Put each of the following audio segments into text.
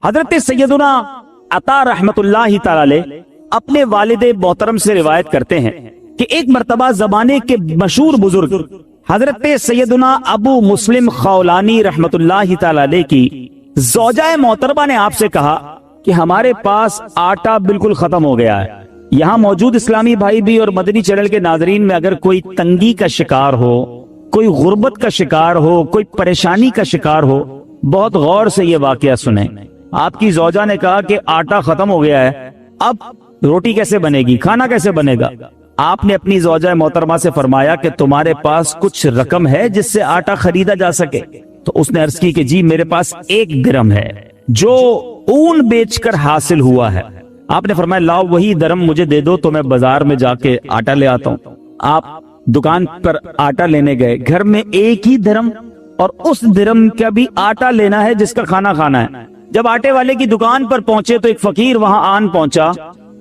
حضرت سیدنا عطا رحمتاللہ تعالی علیہ اپنے والد محترم سے روایت کرتے ہیں کہ ایک مرتبہ زمانے کے مشہور بزرگ حضرت سیدنا ابو مسلم خولانی رحمت اللہ تعالی علیہ کی زوجہ محترمہ نے آپ سے کہا کہ ہمارے پاس آٹا بالکل ختم ہو گیا ہے. یہاں موجود اسلامی بھائی بھی اور مدنی چینل کے ناظرین میں اگر کوئی تنگی کا شکار ہو، کوئی غربت کا شکار ہو، کوئی پریشانی کا شکار ہو، بہت غور سے یہ واقعہ سنیں. آپ کی زوجہ نے کہا کہ آٹا ختم ہو گیا ہے، اب روٹی کیسے بنے گی، کھانا کیسے بنے گا؟ آپ نے اپنی زوجہ محترمہ سے فرمایا کہ تمہارے پاس کچھ رقم ہے جس سے آٹا خریدا جا سکے؟ تو اس نے عرض کی کہ جی میرے پاس 1 درم ہے جو اون بیچ کر حاصل ہوا ہے. آپ نے فرمایا لاؤ وہی درم مجھے دے دو تو میں بازار میں جا کے آٹا لے آتا ہوں. آپ دکان پر آٹا لینے گئے، گھر میں 1 ہی درم اور اس درم کا بھی آٹا لینا ہے جس کا کھانا کھانا ہے. جب آٹے والے کی دکان پر پہنچے تو ایک فقیر وہاں آن پہنچا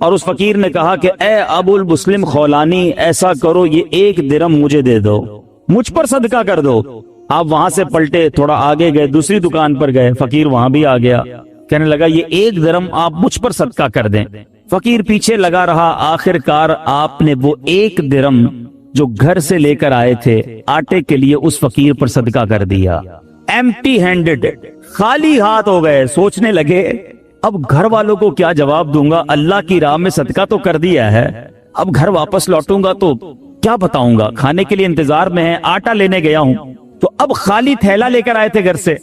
اور اس فقیر نے کہا کہ اے ابو المسلم خولانی، ایسا کرو یہ 1 درم مجھے دے دو، مجھ پر صدقہ کر دو. آپ وہاں سے پلٹے، تھوڑا آگے گئے، دوسری دکان پر گئے، فقیر وہاں بھی آ گیا، کہنے لگا یہ 1 درم آپ مجھ پر صدقہ کر دیں. فقیر پیچھے لگا رہا، آخر کار آپ نے وہ 1 درم جو گھر سے لے کر آئے تھے آٹے کے لیے اس فقیر پر صدقہ کر دیا. ایمٹی ہینڈڈ، خالی ہاتھ ہو گئے. سوچنے لگے اب گھر والوں کو کیا جواب دوں گا، اللہ کی راہ میں صدقہ تو کر دیا ہے، اب گھر واپس لوٹوں گا تو کیا بتاؤں گا، کھانے کے لیے انتظار میں ہے، آٹا لینے گیا ہوں تو اب خالی تھیلا لے کر آئے تھے گھر سے.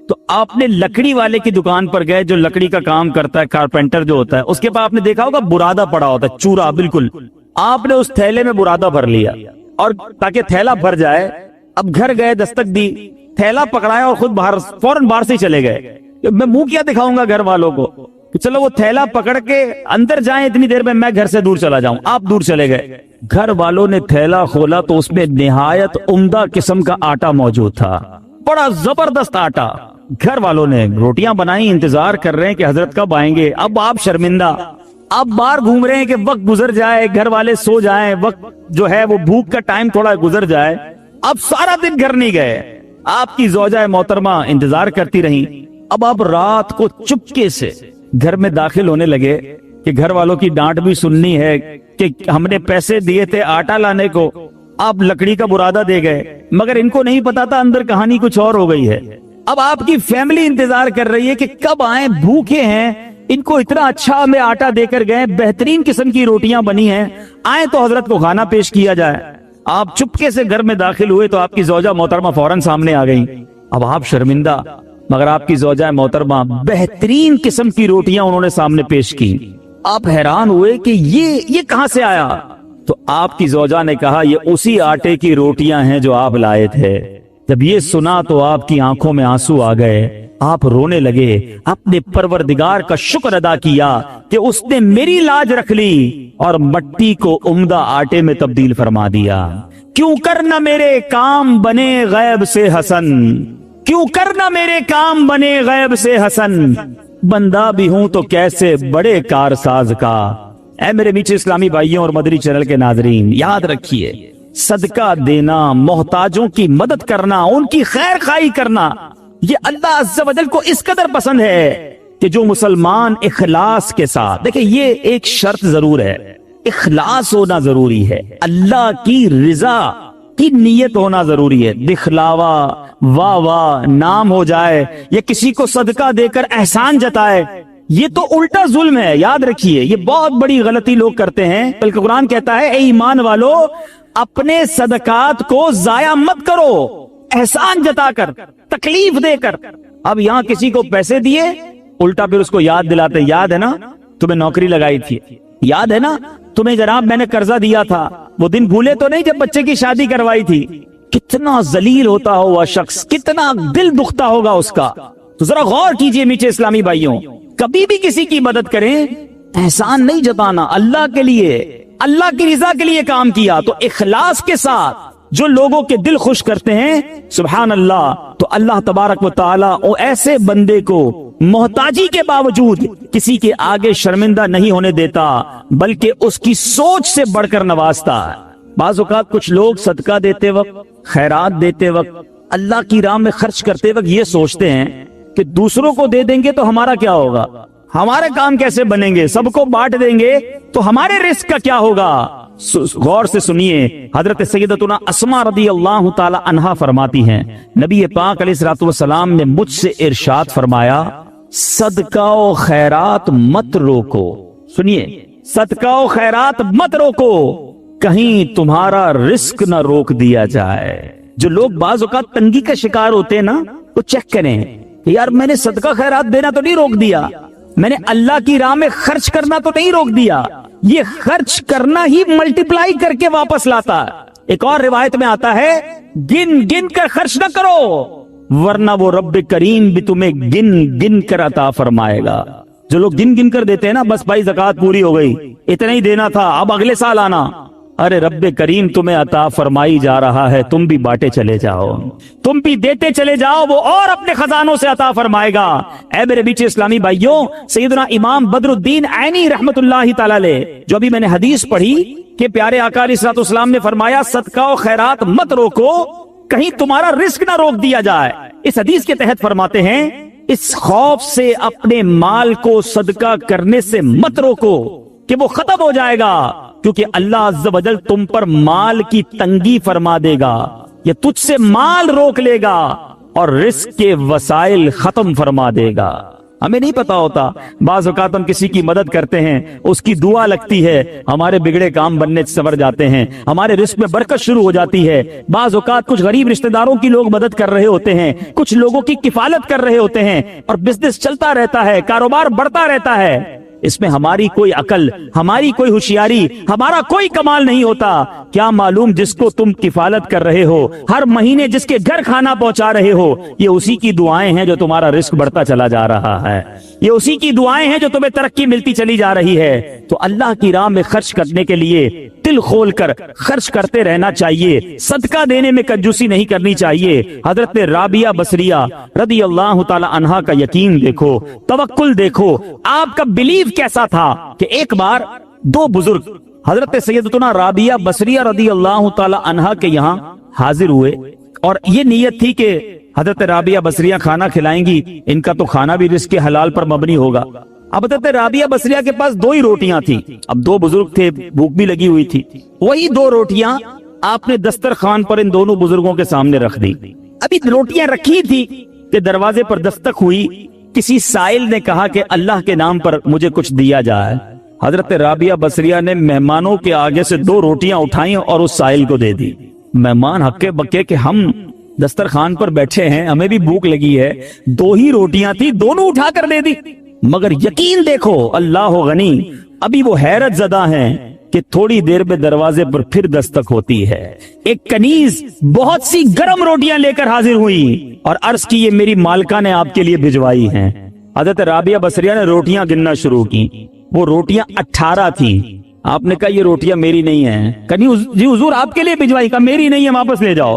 تو آپ نے لکڑی والے کی دکان پر گئے جو لکڑی کا کام کرتا ہے، کارپینٹر جو ہوتا ہے، اس کے پاس آپ نے دیکھا ہوگا برادہ پڑا ہوتا ہے، چورا بالکل. آپ نے اس تھیلے میں برادہ بھر لیا اور تاکہ تھیلا بھر جائے اب گھر گئے، دستک دی، تھیلا پکڑایا اور خود باہر فوراً باہر سے چلے گئے. میں منہ کیا دکھاؤں گا گھر والوں کو کہ چلو وہ تھیلا پکڑ کے اندر جائیں، اتنی دیر میں گھر سے دور چلا جاؤں. آپ دور چلے گئے. گھر والوں نے تھیلا کھولا تو اس میں نہایت عمدہ قسم کا آٹا موجود تھا، بڑا زبردست آٹا. گھر والوں نے روٹیاں بنائی، انتظار کر رہے ہیں کہ حضرت کب آئیں گے. اب آپ شرمندہ، آپ باہر گھوم رہے ہیں کہ وقت گزر جائے، گھر والے سو جائیں، وقت جو ہے وہ بھوک کا ٹائم تھوڑا گزر جائے. اب سارا دن گھر نہیں گئے. آپ کی زوجہ محترمہ انتظار کرتی رہیں. اب آپ رات کو چپکے سے گھر میں داخل ہونے لگے کہ گھر والوں کی ڈانٹ بھی سننی ہے کہ ہم نے پیسے دیے تھے آٹا لانے کو، آپ لکڑی کا برادہ دے گئے. مگر ان کو نہیں پتا تھا اندر کہانی کچھ اور ہو گئی ہے. اب آپ کی فیملی انتظار کر رہی ہے کہ کب آئیں، بھوکے ہیں، ان کو اتنا اچھا ہمیں آٹا دے کر گئے، بہترین قسم کی روٹیاں بنی ہیں، آئیں تو حضرت کو کھانا پیش کیا جائے. آپ چپکے سے گھر میں داخل ہوئے تو آپ کی زوجہ محترمہ فوراً سامنے آ گئی. اب آپ شرمندہ، مگر آپ کی زوجہ محترمہ بہترین قسم کی روٹیاں انہوں نے سامنے پیش کی. آپ حیران ہوئے کہ یہ کہاں سے آیا؟ تو آپ کی زوجہ نے کہا یہ اسی آٹے کی روٹیاں ہیں جو آپ لائے تھے. جب یہ سنا تو آپ کی آنکھوں میں آنسو آ گئے. آپ رونے لگے، اپنے پروردگار کا شکر ادا کیا کہ اس نے میری لاج رکھ لی اور مٹی کو عمدہ آٹے میں تبدیل فرما دیا. کیوں کرنا میرے کام بنے غیب سے حسن، کیوں کرنا میرے کام بنے غیب سے حسن، بندہ بھی ہوں تو کیسے بڑے کارساز کا. اے میرے میٹھے اسلامی بھائیوں اور مدنی چینل کے ناظرین، یاد رکھیے صدقہ دینا، محتاجوں کی مدد کرنا، ان کی خیر خواہی کرنا، یہ اللہ عز و جل کو اس قدر پسند ہے کہ جو مسلمان اخلاص کے ساتھ، دیکھیں یہ ایک شرط ضرور ہے، اخلاص ہونا ضروری ہے، اللہ کی رضا کی نیت ہونا ضروری ہے. دکھلاوا، واہ واہ، نام ہو جائے یا کسی کو صدقہ دے کر احسان جتائے، یہ تو الٹا ظلم ہے. یاد رکھیے یہ بہت بڑی غلطی لوگ کرتے ہیں. بلکہ قرآن کہتا ہے اے ایمان والو اپنے صدقات کو ضائع مت کرو، احسان جتا کر، تکلیف دے کر. اب یہاں کسی کو پیسے دیے، الٹا پھر اس کو یاد دلاتے، یاد ہے نا تمہیں نوکری لگائی تھی، یاد ہے نا تمہیں جناب میں نے قرضہ دیا تھا، وہ دن بھولے تو نہیں جب بچے کی شادی کروائی تھی. کتنا ذلیل ہوتا ہوا شخص، کتنا دل دکھتا ہوگا اس کا. تو ذرا غور کیجئے میٹھے اسلامی بھائیوں، کبھی بھی کسی کی مدد کریں احسان نہیں جتانا، اللہ کے لیے، اللہ کی رضا کے لیے کام کیا تو اخلاص کے ساتھ جو لوگوں کے دل خوش کرتے ہیں، سبحان اللہ، تو اللہ تبارک و تعالی ایسے بندے کو محتاجی کے باوجود کسی کے آگے شرمندہ نہیں ہونے دیتا، بلکہ اس کی سوچ سے بڑھ کر نوازتا ہے. بعض اوقات کچھ لوگ صدقہ دیتے وقت، خیرات دیتے وقت، اللہ کی راہ میں خرچ کرتے وقت یہ سوچتے ہیں کہ دوسروں کو دے دیں گے تو ہمارا کیا ہوگا, ہمارے کام کیسے بنیں گے, سب کو بانٹ دیں گے تو ہمارے رزق کا کیا ہوگا. غور سے سنیے, حضرت سیدتنا اسماء رضی اللہ تعالی عنہا فرماتی ہیں, نبی پاک علیہ الصلوۃ والسلام نے مجھ سے ارشاد فرمایا, صدقہ و خیرات مت روکو. سنیے, صدقہ و خیرات مت روکو, کہیں تمہارا رزق نہ روک دیا جائے. جو لوگ بعض اوقات تنگی کا شکار ہوتے ہیں نا, وہ چیک کریں کہ یار میں نے صدقہ خیرات دینا تو نہیں روک دیا, میں نے اللہ کی راہ میں خرچ کرنا تو نہیں روک دیا. یہ خرچ کرنا ہی ملٹیپلائی کر کے واپس لاتا ہے. ایک اور روایت میں آتا ہے, گن گن کر خرچ نہ کرو ورنہ وہ رب کریم بھی تمہیں گن گن کر عطا فرمائے گا. جو لوگ گن گن کر دیتے ہیں نا, بس بھائی زکات پوری ہو گئی, اتنا ہی دینا تھا, اب اگلے سال آنا. ارے رب کریم تمہیں عطا فرمائی جا رہا ہے, تم بھی بانٹے چلے جاؤ, تم بھی دیتے چلے جاؤ, وہ اور اپنے خزانوں سے عطا فرمائے گا. اے میرے بیچ اسلامی بھائیوں, سیدنا امام بدر الدین عینی رحمت اللہ تعالی علیہ, جو ابھی میں نے حدیث پڑھی کہ پیارے آقا علیہ الصلوۃ والسلام نے فرمایا صدقہ و خیرات مت روکو, کہیں تمہارا رزق نہ روک دیا جائے. اس حدیث کے تحت فرماتے ہیں, اس خوف سے اپنے مال کو صدقہ کرنے سے مت روکو کہ وہ ختم ہو جائے گا, کیونکہ اللہ عز و جل تم پر مال کی تنگی فرما دے گا, یا تجھ سے مال روک لے گا اور رزق کے وسائل ختم فرما دے گا. ہمیں نہیں پتا ہوتا, بعض اوقات ہم کسی کی مدد کرتے ہیں, اس کی دعا لگتی ہے, ہمارے بگڑے کام بننے سنور جاتے ہیں, ہمارے رزق میں برکت شروع ہو جاتی ہے. بعض اوقات کچھ غریب رشتہ داروں کی لوگ مدد کر رہے ہوتے ہیں, کچھ لوگوں کی کفالت کر رہے ہوتے ہیں, اور بزنس چلتا رہتا ہے, کاروبار بڑھتا رہتا ہے. اس میں ہماری کوئی عقل, ہماری کوئی ہوشیاری, ہمارا کوئی کمال نہیں ہوتا. کیا معلوم جس کو تم کفالت کر رہے ہو, ہر مہینے جس کے گھر کھانا پہنچا رہے ہو, یہ اسی کی دعائیں ہیں جو تمہارا رزق بڑھتا چلا جا رہا ہے, یہ اسی کی دعائیں ہیں جو تمہیں ترقی ملتی چلی جا رہی ہے. تو اللہ کی راہ میں خرچ کرنے کے لیے دل کھول کر خرچ کرتے رہنا چاہیے, صدقہ دینے میں کنجوسی نہیں کرنی چاہیے. حضرت رابعہ بصریہ رضی اللہ تعالی عنہا کا یقین دیکھو, توکل دیکھو, آپ کا بلیف کیسا تھا کہ ایک بار دو بزرگ حضرت سیدتنا رابعہ بصریہ رضی اللہ تعالی عنہا کے یہاں حاضر ہوئے, اور یہ نیت تھی کہ حضرت رابعہ بصریہ کھانا کھلائیں گی, ان کا تو کھانا بھی رزق حلال پر مبنی ہوگا. اب حضرت رابعہ بصریہ کے پاس دو ہی روٹیاں تھی, اب دو بزرگ تھے, بھوک بھی لگی ہوئی تھی. وہی دو روٹیاں آپ نے دسترخوان پر ان دونوں بزرگوں کے سامنے رکھ دی. ابھی روٹیاں رکھی تھی کہ دروازے پر دستک ہوئی, کسی سائل نے کہا کہ اللہ کے نام پر مجھے کچھ دیا جائے. حضرت رابعہ بصریہ نے مہمانوں کے آگے سے دو روٹیاں اٹھائیں اور اس سائل کو دے دی. مہمان ہکے بکے کہ ہم دسترخوان پر بیٹھے ہیں, ہمیں بھی بھوک لگی ہے, دو ہی روٹیاں تھی, دونوں اٹھا کر دے دی. مگر یقین دیکھو, اللہ غنی, ابھی وہ حیرت زدہ ہیں کہ تھوڑی دیر میں دروازے پر پھر دستک ہوتی ہے. ایک کنیز بہت سی گرم روٹیاں لے کر حاضر ہوئی اور عرض کی, یہ میری مالکہ نے آپ کے لیے بھجوائی ہیں. حضرت رابعہ بصریہ نے روٹیاں گننا شروع کی, وہ روٹیاں 18 تھیں. آپ نے کہا یہ روٹیاں میری نہیں ہیں. کنیز, جی حضور آپ کے لیے بھجوائی. کہا میری نہیں ہے, واپس لے جاؤ.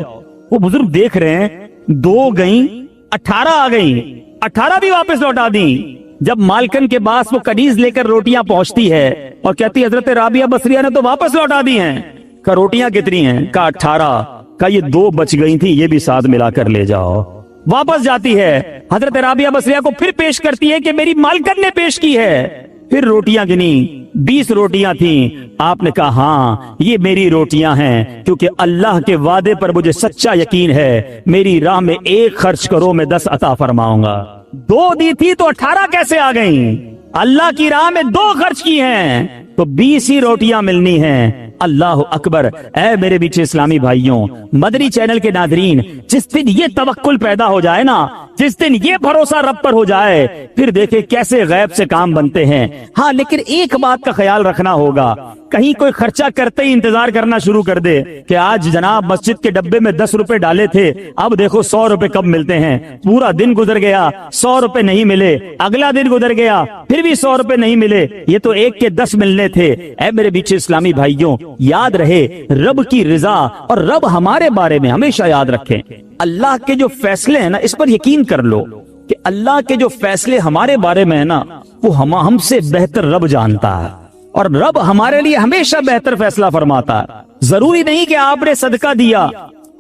وہ بزرگ دیکھ رہے ہیں, 2 گئیں, 18 آ گئیں, 18 بھی واپس لوٹا دیں. جب مالکن کے پاس وہ کنیز لے کر روٹیاں پہنچتی ہے اور کہتی حضرت رابعہ بصریہ نے تو واپس لوٹا دی ہیں. کہا روٹیاں کتنی ہیں؟ کہا 18. کہا یہ 2 بچ گئی تھی, یہ بھی ساتھ ملا کر لے جاؤ. واپس جاتی ہے, حضرت رابعہ بصریہ کو پھر پیش کرتی ہے کہ میری مالکن نے پیش کی ہے. پھر روٹیاں گنی, 20 روٹیاں تھیں. آپ نے کہا ہاں یہ میری روٹیاں ہیں, کیونکہ اللہ کے وعدے پر مجھے سچا یقین ہے, میری راہ میں 1 خرچ کرو میں 10 عطا فرماؤں گا. 2 دی تھی تو 18 کیسے آ گئیں؟ اللہ کی راہ میں 2 خرچ کی ہیں تو 20 ہی روٹیاں ملنی ہیں. اللہ اکبر. اے میرے بیچ اسلامی بھائیوں, مدنی چینل کے ناظرین, جس دن یہ توکل پیدا ہو جائے نا, جس دن یہ بھروسہ رب پر ہو جائے, پھر دیکھیں کیسے غیب سے کام بنتے ہیں. ہاں لیکن ایک بات کا خیال رکھنا ہوگا, کہیں کوئی خرچہ کرتے ہی انتظار کرنا شروع کر دے کہ آج جناب مسجد کے ڈبے میں 10 روپے ڈالے تھے, اب دیکھو 100 روپے کب ملتے ہیں. پورا دن گزر گیا, 100 روپے نہیں ملے. اگلا دن گزر گیا, پھر بھی 100 روپے نہیں ملے. یہ تو 1 کے 10 ملنے تھے. اے میرے بیچ اسلامی بھائیوں, یاد رہے رب کی رضا اور رب ہمارے بارے میں ہمیشہ یاد رکھیں. اللہ کے جو فیصلے ہیں نا, اس پر یقین کر لو کہ اللہ کے جو فیصلے ہمارے بارے میں ہیں نا, وہ ہم سے بہتر رب جانتا ہے, اور رب ہمارے لیے ہمیشہ بہتر فیصلہ فرماتا ہے. ضروری نہیں کہ آپ نے صدقہ دیا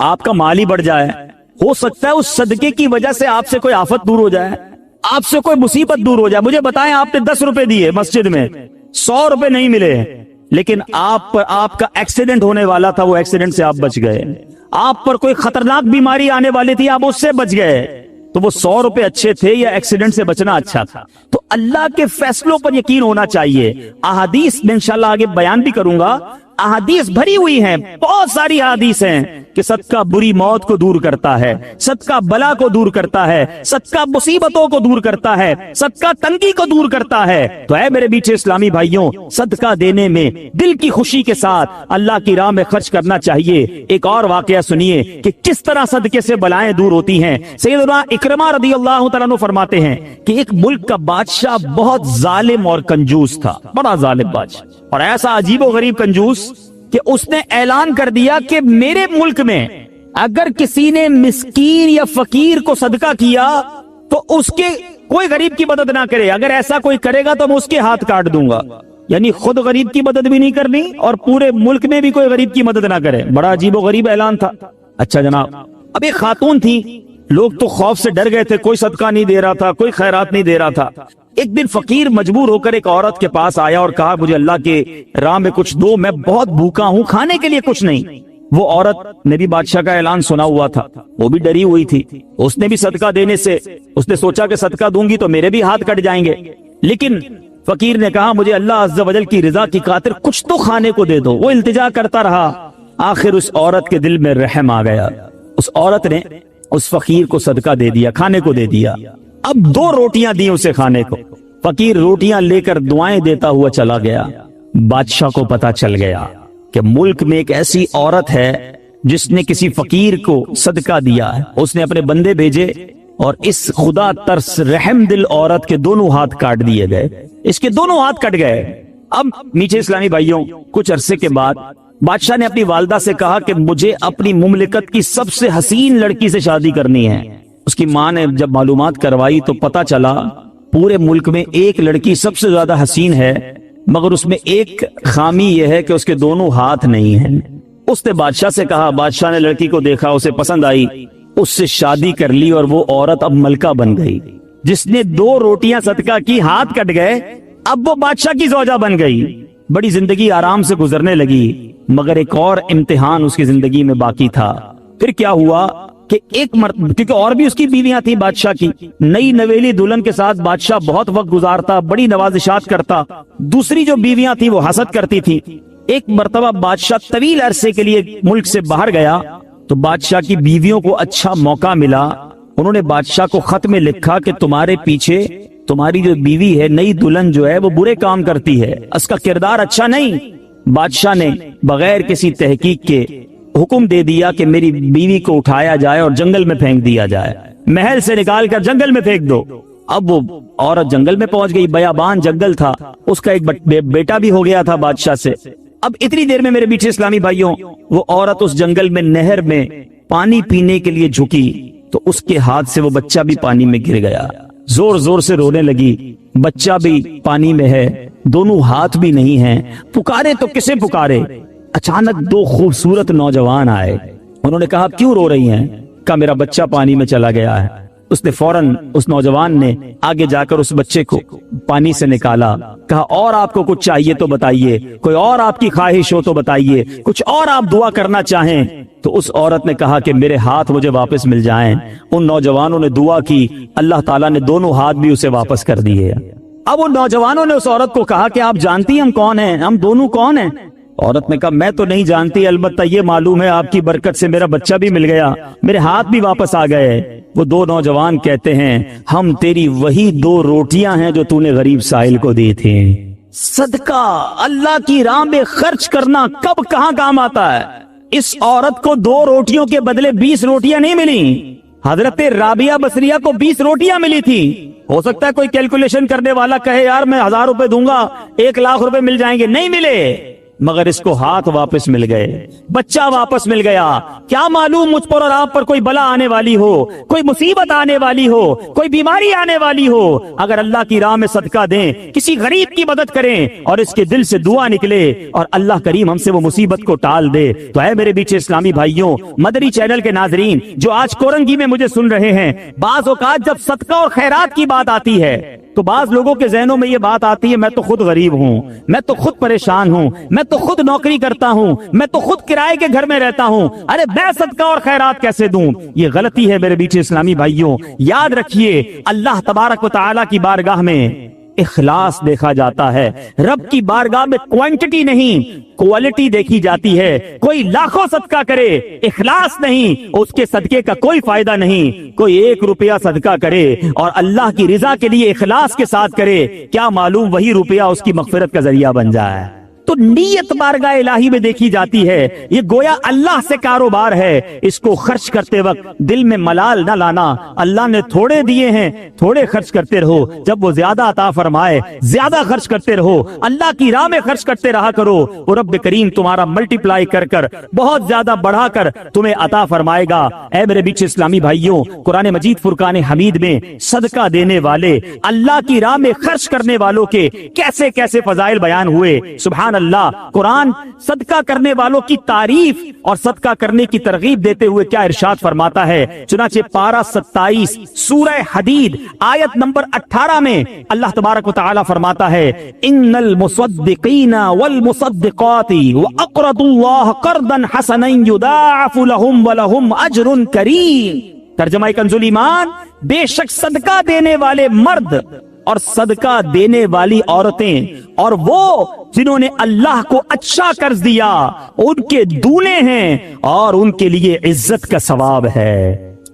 آپ کا مال ہی بڑھ جائے, ہو سکتا ہے اس صدقے کی وجہ سے آپ سے کوئی آفت دور ہو جائے, آپ سے کوئی مصیبت دور ہو جائے. مجھے بتائیں, آپ نے 10 روپے دیے مسجد میں, 100 روپے نہیں ملے, لیکن آپ کا ایکسیڈنٹ ہونے والا تھا, وہ ایکسیڈنٹ سے آپ بچ گئے. آپ پر کوئی خطرناک بیماری آنے والی تھی, آپ اس سے بچ گئے. تو وہ 100 روپے اچھے تھے یا ایکسیڈنٹ سے بچنا اچھا تھا؟ تو اللہ کے فیصلوں پر یقین ہونا چاہیے. احادیث میں انشاءاللہ آگے بیان بھی کروں گا, احادیث بھری ہوئی ہیں, بہت ساری احادیث ہیں کہ صدقہ بری موت کو دور کرتا ہے, صدقہ بلا کو دور کرتا ہے, صدقہ مصیبتوں کو دور کرتا ہے, صدقہ تنگی کو دور کرتا ہے. تو اے میرے میٹھے اسلامی بھائیوں, صدقہ دینے میں دل کی خوشی کے ساتھ اللہ کی راہ میں خرچ کرنا چاہیے. ایک اور واقعہ سنیے کہ کس طرح صدقے سے بلائیں دور ہوتی ہیں. سیدنا اکرمہ رضی اللہ تعالیٰ عنہ فرماتے ہیں کہ ایک ملک کا بادشاہ بہت ظالم اور کنجوس تھا, بڑا ظالم بادشاہ, اور ایسا عجیب و غریب کنجوس کہ اس نے اعلان کر دیا کہ میرے ملک میں اگر کسی نے مسکین یا فقیر کو صدقہ کیا تو اس کے کوئی غریب کی مدد نہ کرے, اگر ایسا کوئی کرے گا تو میں اس کے ہاتھ کاٹ دوں گا. یعنی خود غریب کی مدد بھی نہیں کرنی اور پورے ملک میں بھی کوئی غریب کی مدد نہ کرے. بڑا عجیب و غریب اعلان تھا. اچھا جناب, اب ایک خاتون تھی, لوگ تو خوف سے ڈر گئے تھے, کوئی صدقہ نہیں دے رہا تھا, کوئی خیرات نہیں دے رہا تھا. ایک دن فقیر مجبور ہو کر ایک عورت کے پاس آیا اور کہا مجھے اللہ کے راہ میں کچھ دو, میں بہت بھوکا ہوں, کھانے کے لیے کچھ نہیں. وہ عورت نے بھی بادشاہ کا اعلان سنا ہوا تھا, وہ بھی ڈری ہوئی تھی. اس نے بھی صدقہ دینے سے اس نے سوچا کہ صدقہ دوں گی تو میرے بھی ہاتھ کٹ جائیں گے, لیکن فقیر نے کہا مجھے اللہ عز و جل کی رضا کی خاطر کچھ تو کھانے کو دے دو. وہ التجا کرتا رہا, آخر اس عورت کے دل میں رحم آ گیا. اس عورت نے اس فقیر کو صدقہ دے دیا, کھانے کو دے دیا. اب 2 روٹیاں دی اسے کھانے کو. فقیر روٹیاں لے کر دعائیں دیتا ہوا چلا گیا. بادشاہ کو پتا چل گیا کہ ملک میں ایک ایسی عورت ہے جس نے کسی فقیر کو صدقہ دیا ہے. اس نے اپنے بندے بھیجے اور اس خدا ترس رحم دل عورت کے دونوں ہاتھ کاٹ دیے گئے. اس کے دونوں ہاتھ کٹ گئے. اب میٹھے اسلامی بھائیوں, کچھ عرصے کے بعد بادشاہ نے اپنی والدہ سے کہا کہ مجھے اپنی مملکت کی سب سے حسین لڑکی سے شادی کرنی ہے. اس کی ماں نے جب معلومات کروائی تو پتا چلا پورے ملک میں ایک لڑکی سب سے زیادہ حسین ہے, مگر اس میں ایک خامی یہ ہے کہ اس کے دونوں ہاتھ نہیں ہیں. اس نے بادشاہ سے کہا, بادشاہ نے لڑکی کو دیکھا, اسے پسند آئی, اس سے شادی کر لی اور وہ عورت اب ملکہ بن گئی. جس نے 2 روٹیاں صدقہ کی, ہاتھ کٹ گئے, اب وہ بادشاہ کی زوجہ بن گئی. بڑی زندگی آرام سے گزرنے لگی, مگر ایک اور امتحان اس کی زندگی میں باقی تھا. پھر کیا ہوا کہ ایک کیونکہ اور بھی اس کی بیویاں تھیں بادشاہ کی, نئی نویلی دلہن کے ساتھ بادشاہ بہت وقت گزارتا, بڑی نوازشات کرتا. دوسری جو بیویاں تھیں وہ حسد کرتی تھی. ایک مرتبہ بادشاہ طویل عرصے کے لیے ملک سے باہر گیا تو بادشاہ کی بیویوں کو اچھا موقع ملا. انہوں نے بادشاہ کو خط میں لکھا کہ تمہارے پیچھے تمہاری جو بیوی ہے, نئی دلہن جو ہے, وہ برے کام کرتی ہے, اس کا کردار اچھا نہیں. بادشاہ نے بغیر کسی تحقیق کے حکم دے دیا کہ میری بیوی کو اٹھایا جائے اور جنگل میں پھینک دیا جائے, محل سے نکال کر جنگل میں پھینک دو. اب وہ عورت جنگل میں پہنچ گئی, بیابان جنگل تھا, اس کا ایک بیٹا بھی ہو گیا تھا بادشاہ سے. اب اتنی دیر میں میرے میٹھے اسلامی بھائیوں, وہ عورت اس جنگل میں نہر میں پانی پینے کے لیے جھکی تو اس کے ہاتھ سے وہ بچہ بھی پانی میں گر گیا. زور زور سے رونے لگی, بچہ بھی پانی میں ہے, دونوں ہاتھ بھی نہیں ہیں. پکارے تو کسے پکارے. اچانک 2 خوبصورت نوجوان آئے. انہوں نے کہا کیوں رو رہی ہیں؟ کہا میرا بچہ پانی میں چلا گیا ہے. اس نے فوراً اس نوجوان نے آگے جا کر اس بچے کو پانی سے نکالا. کہا اور آپ کو کچھ چاہیے تو بتائیے, کوئی اور آپ کی خواہش ہو تو بتائیے, کچھ اور آپ دعا کرنا چاہیں. تو اس عورت نے کہا کہ میرے ہاتھ مجھے واپس مل جائیں. ان نوجوانوں نے دعا کی, اللہ تعالیٰ نے دونوں ہاتھ بھی اسے واپس کر دیے. اب ان نوجوانوں نے اس عورت کو کہا کہ آپ جانتی ہیں ہم کون ہیں, ہم دونوں کون ہیں؟ عورت نے کہا میں تو نہیں جانتی, البتہ یہ معلوم ہے آپ کی برکت سے میرا بچہ بھی مل گیا, میرے ہاتھ بھی واپس آ گئے. وہ 2 نوجوان کہتے ہیں ہم تیری وہی 2 روٹیاں ہیں جو تو نے غریب سائل کو دی تھی. صدقہ اللہ کی راہ میں خرچ کرنا کب کہاں کام آتا ہے. اس عورت کو 2 روٹیوں کے بدلے 20 روٹیاں نہیں ملی. حضرت رابعہ بصریہ کو 20 روٹیاں ملی تھی. ہو سکتا ہے کوئی کیلکولیشن کرنے والا کہے یار میں 1000 روپے دوں گا 1 لاکھ روپے مل جائیں گے. نہیں ملے. مگر اس کو ہاتھ واپس مل گئے، بچہ واپس مل گیا۔ کیا معلوم مجھ پر اور آپ پر کوئی بلا آنے والی ہو، کوئی مصیبت آنے والی ہو، کوئی بیماری آنے والی ہو، اگر اللہ کی راہ میں صدقہ دیں، کسی غریب کی مدد کریں اور اس کے دل سے دعا نکلے اور اللہ کریم ہم سے وہ مصیبت کو ٹال دے، تو اے میرے بیچ اسلامی بھائیوں، مدری چینل کے ناظرین جو آج کورنگی میں مجھے سن رہے ہیں، بعض اوقات جب صدقہ اور خیرات کی بات آتی ہے تو بعض لوگوں کے ذہنوں میں یہ بات آتی ہے، میں تو خود غریب ہوں، میں تو خود پریشان ہوں، میں تو خود نوکری کرتا ہوں، میں تو خود کرائے کے گھر میں رہتا ہوں، ارے میں صدقہ اور خیرات کیسے دوں؟ یہ غلطی ہے میرے بیچ اسلامی بھائیوں۔ یاد رکھیے، اللہ تبارک و تعالیٰ کی بارگاہ میں اخلاص دیکھا جاتا ہے، رب کی بارگاہ میں کوانٹٹی نہیں کوالٹی دیکھی جاتی ہے۔ کوئی لاکھوں صدقہ کرے، اخلاص نہیں، اس کے صدقے کا کوئی فائدہ نہیں۔ کوئی 1 روپیہ صدقہ کرے اور اللہ کی رضا کے لیے اخلاص کے ساتھ کرے، کیا معلوم وہی روپیہ اس کی مغفرت کا ذریعہ بن جائے۔ تو نیت بارگاہ الہی میں دیکھی جاتی ہے، یہ گویا اللہ سے کاروبار ہے۔ اس کو خرچ کرتے وقت دل میں ملال نہ لانا، اللہ نے تھوڑے دیے ہیں، تھوڑے خرچ کرتے رہو، جب وہ زیادہ عطا فرمائے زیادہ خرچ کرتے رہو، اللہ کی راہ میں خرچ کرتے رہا کرو، وہ رب کریم تمہارا ملٹی پلائی کر کر بہت زیادہ بڑھا کر تمہیں عطا فرمائے گا۔ اے میرے بیچ اسلامی بھائیوں، قرآن مجید فرقان حمید میں صدقہ دینے والے، اللہ کی راہ میں خرچ کرنے والوں کے کیسے کیسے فضائل بیان ہوئے۔ سبحان اللہ، قرآن صدقہ کرنے والوں کی تعریف اور صدقہ کرنے کی ترغیب دیتے ہوئے کیا ارشاد فرماتا ہے؟ چنانچہ پارہ 27 سورہ حدید آیت نمبر 18 میں اللہ تبارک و تعالی فرماتا ہے، ان المصدقین والمصدقات واقرضوا اللہ قرضا حسنا یضاعف لهم ولهم اجر کریم۔ ترجمہ کنز الایمان، بے شک صدقہ دینے والے مرد اور صدقہ دینے والی عورتیں اور وہ جنہوں نے اللہ کو اچھا قرض دیا، ان کے دولے ہیں اور ان کے لیے عزت کا ثواب ہے۔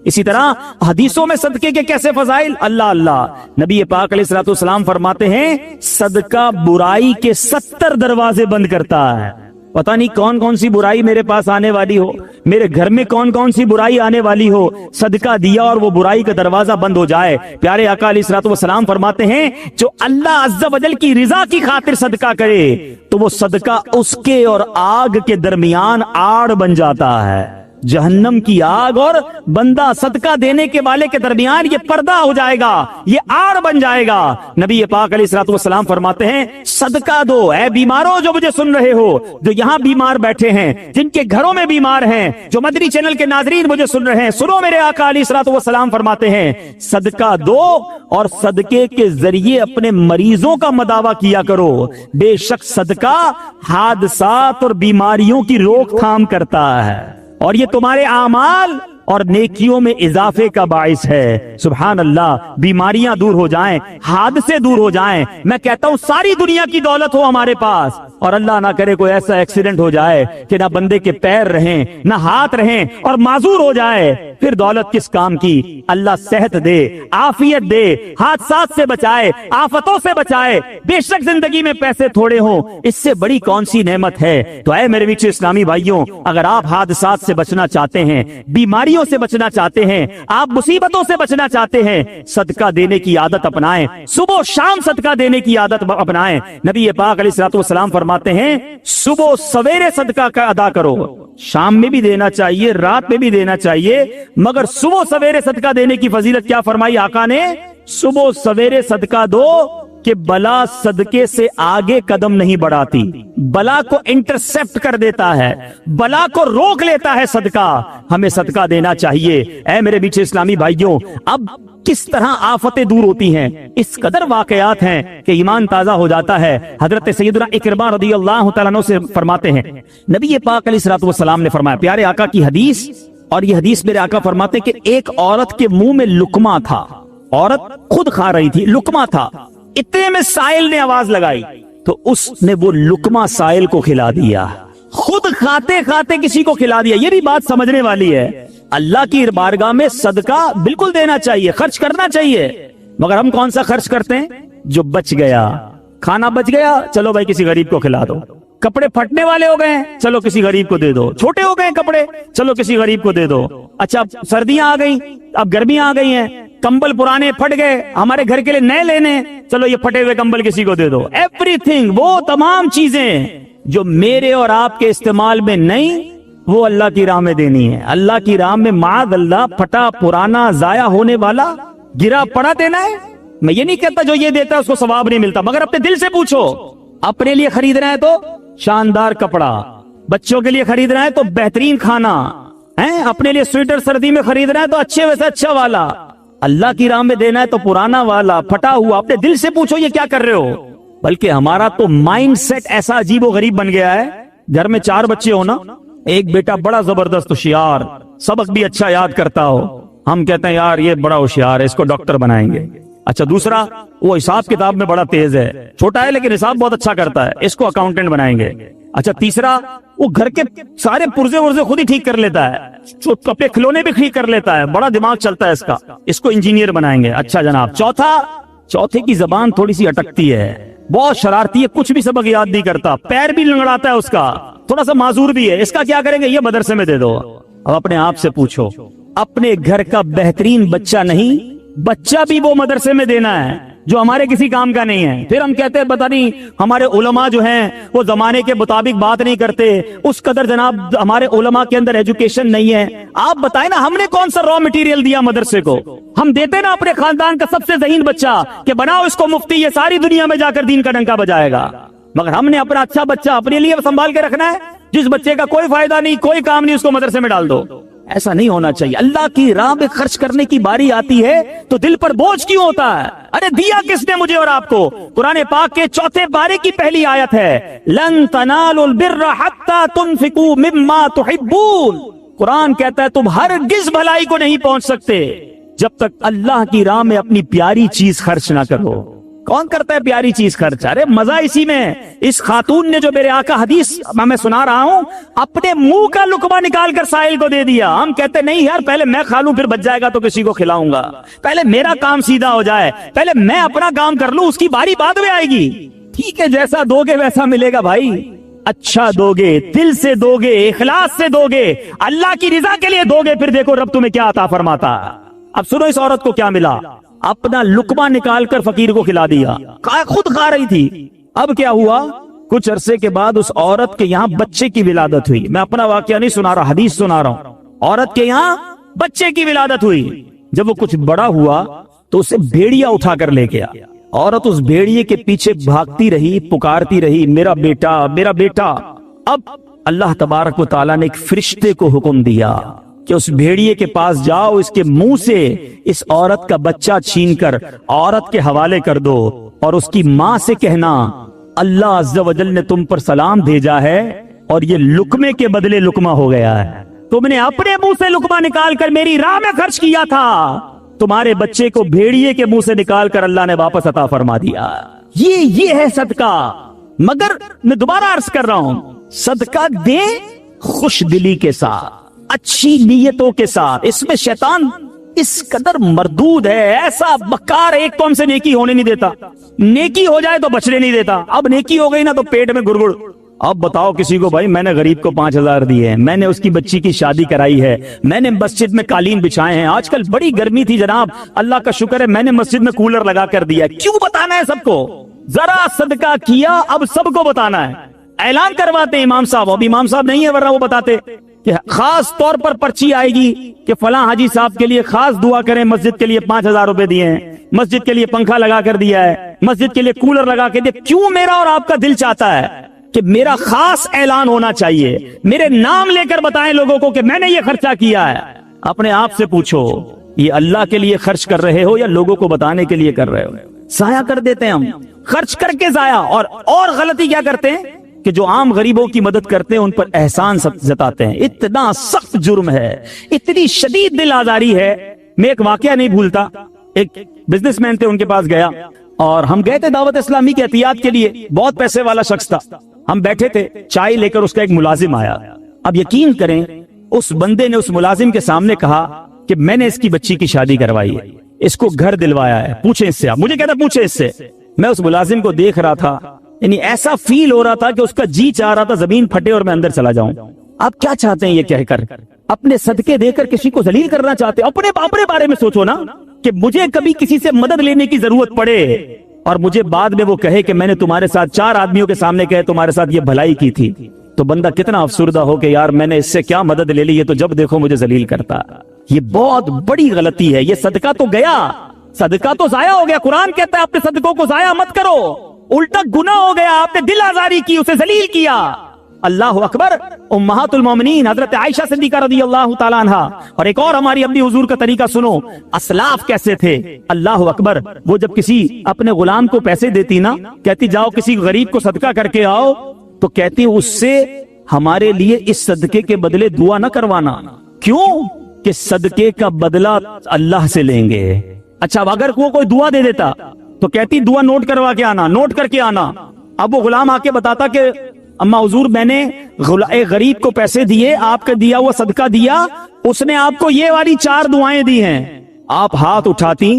اسی طرح حدیثوں میں صدقے کے کیسے فضائل، اللہ نبی پاک علیہ الصلوۃ والسلام فرماتے ہیں، صدقہ برائی کے 70 دروازے بند کرتا ہے۔ پتہ نہیں کون کون سی برائی میرے پاس آنے والی ہو، میرے گھر میں کون کون سی برائی آنے والی ہو، صدقہ دیا اور وہ برائی کا دروازہ بند ہو جائے۔ پیارے آقا علیہ الصلوۃ والسلام فرماتے ہیں، جو اللہ عز و جل کی رضا کی خاطر صدقہ کرے تو وہ صدقہ اس کے اور آگ کے درمیان آڑ بن جاتا ہے۔ جہنم کی آگ اور بندہ صدقہ دینے کے والے کے درمیان یہ پردہ ہو جائے گا، یہ آڑ بن جائے گا۔ نبی پاک علیہ الصلوۃ والسلام فرماتے ہیں، صدقہ دو اے بیماروں جو مجھے سن رہے ہو، جو یہاں بیمار بیٹھے ہیں، جن کے گھروں میں بیمار ہیں، جو مدری چینل کے ناظرین مجھے سن رہے ہیں، سنو میرے آقا علیہ الصلوۃ والسلام فرماتے ہیں، صدقہ دو اور صدقے کے ذریعے اپنے مریضوں کا مداوا کیا کرو، بے شک صدقہ حادثات اور بیماریوں کی روک تھام کرتا ہے اور یہ تمہارے اعمال اور نیکیوں میں اضافے کا باعث ہے۔ سبحان اللہ، بیماریاں دور ہو جائیں، حادثے دور ہو جائیں، میں کہتا ہوں ساری دنیا کی دولت ہو ہمارے پاس اور اللہ نہ کرے کوئی ایسا ایکسیڈنٹ ہو جائے کہ نہ بندے کے پیر رہیں نہ ہاتھ رہیں اور معذور ہو جائے، پھر دولت کس کام کی؟ اللہ صحت دے، عافیت دے، حادثات سے بچائے، آفتوں سے بچائے۔ بے شک زندگی میں پیسے تھوڑے ہوں، اس سے بڑی کون سی نعمت ہے؟ تو اے میرے بیچ اسلامی بھائیوں، اگر آپ حادثات سے بچنا چاہتے ہیں، بیماریوں سے بچنا چاہتے ہیں، آپ مصیبتوں سے بچنا چاہتے ہیں، صدقہ دینے کی عادت اپنائیں، صبح و شام صدقہ دینے کی عادت اپنائیں۔ نبی پاک علیہ الصلوۃ والسلام فرماتے ہیں، صبح سویرے صدقہ کا ادا کرو، شام میں بھی دینا چاہیے، رات میں بھی دینا چاہیے، مگر صبح سویرے صدقہ دینے کی فضیلت کیا فرمائی آقا نے؟ صبح سویرے صدقہ دو کہ بلا صدقے سے آگے قدم نہیں بڑھاتی، بلا کو انٹرسپٹ کر دیتا ہے، بلا کو روک لیتا ہے صدقہ۔ ہمیں صدقہ دینا چاہیے۔ اے میرے بیچ اسلامی بھائیوں، اب کس طرح آفتیں دور ہوتی ہیں، اس قدر واقعات ہیں کہ ایمان تازہ ہو جاتا ہے۔ حضرت سیدنا اکرمہ رضی اللہ تعالیٰ عنہ سے فرماتے ہیں، نبی پاک علیہ الصلوۃ والسلام نے فرمایا، پیارے آقا کی حدیث، اور یہ حدیث میرے آقا فرماتے کہ ایک عورت کے منہ میں لقمہ تھا، عورت خود کھا رہی تھی، لقمہ تھا، اتنے میں سائل نے آواز لگائی تو اس نے وہ لقمہ سائل کو کھلا دیا، خود کھاتے کھاتے کسی کو کھلا دیا۔ یہ بھی بات سمجھنے والی ہے، اللہ کی بارگاہ میں صدقہ بالکل دینا چاہیے، خرچ کرنا چاہیے، مگر ہم کون سا خرچ کرتے ہیں؟ جو بچ گیا، کھانا بچ گیا، چلو بھائی کسی غریب کو کھلا دو، کپڑے پھٹنے والے ہو گئے، چلو کسی غریب کو دے دو، چھوٹے ہو گئے کپڑے، چلو کسی غریب کو دے دو، اچھا سردیاں آ گئی، اب گرمیاں آ گئی ہیں، کمبل پرانے پھٹ گئے، ہمارے گھر کے لیے نئے لینے، چلو یہ پھٹے ہوئے کمبل کسی کو دے دو۔ ایوری تھنگ، وہ تمام چیزیں جو میرے اور آپ کے استعمال میں نہیں وہ اللہ کی راہ میں دینی ہے. اللہ کی راہ میں معاذ اللہ پھٹا پرانا ضائع ہونے والا گرا پڑا دینا ہے. میں یہ نہیں کہتا جو یہ دیتا ہے اس کو ثواب نہیں ملتا، مگر اپنے دل سے پوچھو. اپنے لیے خریدنا ہے تو شاندار کپڑا، بچوں کے لیے خریدنا ہے تو بہترین کھانا ہے، اپنے لیے سویٹر سردی میں خریدنا ہے تو اچھے ویسے اچھا والا. اللہ کی راہ میں دینا ہے تو پرانا والا پھٹا ہوا. اپنے دل سے پوچھو یہ کیا کر رہے ہو. بلکہ ہمارا تو مائنڈ سیٹ ایسا عجیب و غریب بن گیا ہے. گھر میں 4 بچے ہو نا، ایک بیٹا بڑا زبردست ہوشیار، سبق بھی اچھا یاد کرتا ہو، ہم کہتے ہیں یار یہ بڑا ہوشیار ہے، اس کو ڈاکٹر بنائیں گے. اچھا دوسرا وہ حساب کتاب میں بڑا تیز ہے، چھوٹا ہے لیکن حساب بہت اچھا کرتا ہے، اس کو اکاؤنٹنٹ بنائیں گے. اچھا تیسرا وہ گھر کے سارے پرزے ورزے خود ہی ٹھیک کر لیتا ہے، کپڑے کھلونے بھی ٹھیک کر لیتا ہے، بڑا دماغ چلتا ہے اس کو انجینئر بنائیں گے. اچھا جناب چوتھے کی زبان تھوڑی سی اٹکتی ہے، بہت شرارتی ہے، کچھ بھی سبق یاد نہیں کرتا، پیر بھی لنگڑاتا ہے، اس کا تھوڑا سا معذور بھی ہے، اس کا کیا کریں گے؟ یہ مدرسے میں دے دو. اب اپنے آپ سے پوچھو، اپنے گھر کا بہترین بچہ نہیں، بچہ بھی وہ مدرسے میں دینا ہے جو ہمارے کسی کام کا نہیں ہے. پھر ہم کہتے ہیں پتہ نہیں ہمارے علماء جو ہیں وہ زمانے کے مطابق بات نہیں کرتے، اس قدر جناب ہمارے علماء کے اندر ایجوکیشن نہیں ہے. آپ بتائیں نا ہم نے کون سا را مٹیریل دیا مدرسے کو؟ ہم دیتے نا اپنے خاندان کا سب سے ذہین بچہ کہ بناؤ اس کو مفتی، یہ ساری دنیا میں جا کر دین کا ڈنکا بجائے گا. مگر ہم نے اپنا اچھا بچہ اپنے لیے سنبھال کے رکھنا ہے، جس بچے کا کوئی فائدہ نہیں، کوئی کام نہیں، اس کو مدرسے میں ڈال دو. ایسا نہیں ہونا چاہیے. اللہ کی راہ میں خرچ کرنے کی باری آتی ہے تو دل پر بوجھ کیوں ہوتا ہے؟ ارے دیا کس نے مجھے اور آپ کو؟ قرآن پاک کے 4 پارے کی پہلی آیت ہے لن تنالوا البر حتى تنفقوا مما تحبون. قرآن کہتا ہے تم ہرگز بھلائی کو نہیں پہنچ سکتے جب تک اللہ کی راہ میں اپنی پیاری چیز خرچ نہ کرو. کون کرتا ہے پیاری چیز خرچ؟ ارے مزہ اسی میں. اس خاتون نے جو میرے آقا حدیث میں سنا رہا ہوں اپنے منہ کا لقمہ نکال کر سائل کو دے دیا. ہم کہتے نہیں یار پہلے میں کھا لوں پھر بچ جائے گا تو کسی کو کھلاؤں گا، پہلے میرا کام سیدھا ہو جائے، پہلے میں اپنا کام کر لوں، اس کی باری بعد میں آئے گی. ٹھیک ہے جیسا دو گے ویسا ملے گا بھائی. اچھا دو گے، دل سے دو گے، اخلاص سے دو گے، اللہ کی رضا کے لیے دو گے، پھر دیکھو رب تمہیں کیا عطا فرماتا. اب سنو اس عورت کو کیا ملا. اپنا لقمہ نکال کر فقیر کو کھلا دیا، خود کھا رہی تھی. اب کیا ہوا؟ کچھ عرصے کے بعد اس عورت کے یہاں بچے کی ولادت ہوئی. میں اپنا واقعہ نہیں سنا رہا، حدیث سنا رہا ہوں. عورت کے یہاں بچے کی ولادت ہوئی. جب وہ کچھ بڑا ہوا تو اسے بھیڑیا اٹھا کر لے گیا. عورت اس بھیڑیے کے پیچھے بھاگتی رہی، پکارتی رہی میرا بیٹا میرا بیٹا. اب اللہ تبارک و تعالیٰ نے ایک فرشتے کو حکم دیا کہ اس بھیڑیے کے پاس جاؤ، اس کے منہ سے اس عورت کا بچہ چھین کر عورت کے حوالے کر دو اور اس کی ماں سے کہنا اللہ عز و جل نے تم پر سلام بھیجا ہے اور یہ لقمے کے بدلے لقمہ ہو گیا ہے. تم نے اپنے منہ سے لقمہ نکال کر میری راہ میں خرچ کیا تھا، تمہارے بچے کو بھیڑیے کے منہ سے نکال کر اللہ نے واپس عطا فرما دیا. یہ ہے صدقہ. مگر میں دوبارہ عرض کر رہا ہوں، صدقہ دیں خوش دلی کے ساتھ، اچھی نیتوں کے ساتھ. اس میں شیطان اس قدر مردود ہے، ایسا بکار ایک تو ہم سے نیکی ہونے نہیں دیتا، نیکی ہو جائے تو بچنے نہیں دیتا. اب نیکی ہو گئی نا تو پیٹ میں گڑگڑ. اب بتاؤ کسی کو بھائی میں نے غریب کو 5,000 دیے، میں نے اس کی بچی کی شادی کرائی ہے، میں نے مسجد میں قالین بچھائے ہیں، آج کل بڑی گرمی تھی جناب اللہ کا شکر ہے میں نے مسجد میں کولر لگا کر دیا. کیوں بتانا ہے سب کو؟ ذرا صدقہ کیا اب سب کو بتانا ہے. اعلان کرواتے ہیں امام صاحب، اب امام صاحب نہیں ہے ورنہ وہ بتاتے کہ خاص طور پر پرچی آئے گی کہ فلاں حاجی صاحب کے لیے خاص دعا کریں، مسجد کے لیے 5,000 روپے دیے ہیں، مسجد کے لیے پنکھا لگا کر دیا ہے، مسجد کے لیے کولر لگا کے دیا. کیوں؟ میرا اور آپ کا دل چاہتا ہے کہ میرا خاص اعلان ہونا چاہیے، میرے نام لے کر بتائیں لوگوں کو کہ میں نے یہ خرچہ کیا ہے. اپنے آپ سے پوچھو یہ اللہ کے لیے خرچ کر رہے ہو یا لوگوں کو بتانے کے لیے کر رہے ہو؟ ضائع کر دیتے ہیں ہم، خرچ کر کے ضائع. اور غلطی کیا کرتے ہیں کہ جو عام غریبوں کی مدد کرتے ہیں ان پر احسان جتاتے ہیں. اتنا سخت جرم ہے، اتنی شدید دل آزاری ہے. میں ایک واقعہ نہیں بھولتا. ایک بزنس مین تھے، ان کے پاس گیا اور ہم گئے تھے دعوت اسلامی کی احتیاط کے لیے. بہت پیسے والا شخص تھا. ہم بیٹھے تھے چائے لے کر، اس کا ایک ملازم آیا. اب یقین کریں اس بندے نے اس ملازم کے سامنے کہا کہ میں نے اس کی بچی کی شادی کروائی ہے، اس کو گھر دلوایا ہے، پوچھیں اس سے. آپ مجھے کہتا پوچھیں اس سے. میں اس ملازم کو دیکھ رہا تھا، یعنی ایسا فیل ہو رہا تھا کہ اس کا جی چاہ رہا تھا زمین پھٹے اور میں اندر چلا جاؤں. آپ کیا چاہتے ہیں یہ کہہ کر؟ اپنے صدقے دے کر کسی کو ذلیل کرنا چاہتے ہیں؟ اپنے بارے میں سوچو نا کہ مجھے کبھی کسی سے مدد لینے کی ضرورت پڑے اور مجھے بعد میں وہ کہے کہ میں نے تمہارے ساتھ 4 آدمیوں کے سامنے کہے تمہارے ساتھ یہ بھلائی کی تھی، تو بندہ کتنا افسردہ ہو کہ یار میں نے اس سے کیا مدد لے لی، یہ تو جب دیکھو مجھے ذلیل کرتا۔ یہ بہت بڑی غلطی ہے، یہ صدقہ تو گیا، صدقہ تو ضائع ہو گیا۔ قرآن کہتا ہے اپنے صدقوں کو ضائع مت کرو، الٹا گناہ ہو گیا، آپ نے دل آزاری کی، اسے ذلیل کیا۔ اللہ اکبر۔ امہات المومنین حضرت عائشہ صدیقہ رضی اللہ تعالیٰ عنہ، اور ایک اور ہماری اپنی حضور کا طریقہ سنو، اسلاف کیسے تھے۔ اللہ اکبر۔ وہ جب کسی اپنے غلام کو پیسے دیتی نا، کہتی جاؤ کسی غریب کو صدقہ کر کے آؤ، تو کہتی اس سے ہمارے لیے اس صدقے کے بدلے دعا نہ کروانا۔ کیوں؟ کہ صدقے کا بدلہ اللہ سے لیں گے۔ اچھا اگر وہ کوئی دعا دے دیتا تو کہتی دعا نوٹ کروا کے آنا، نوٹ کر کے آنا۔ اب وہ غلام آ کے بتاتا کہ اما حضور میں نے ایک غریب کو پیسے دیے، آپ کا دیا ہوا صدقہ دیا، اس نے آپ کو یہ والی 4 دعائیں دی ہیں۔ آپ ہاتھ اٹھاتی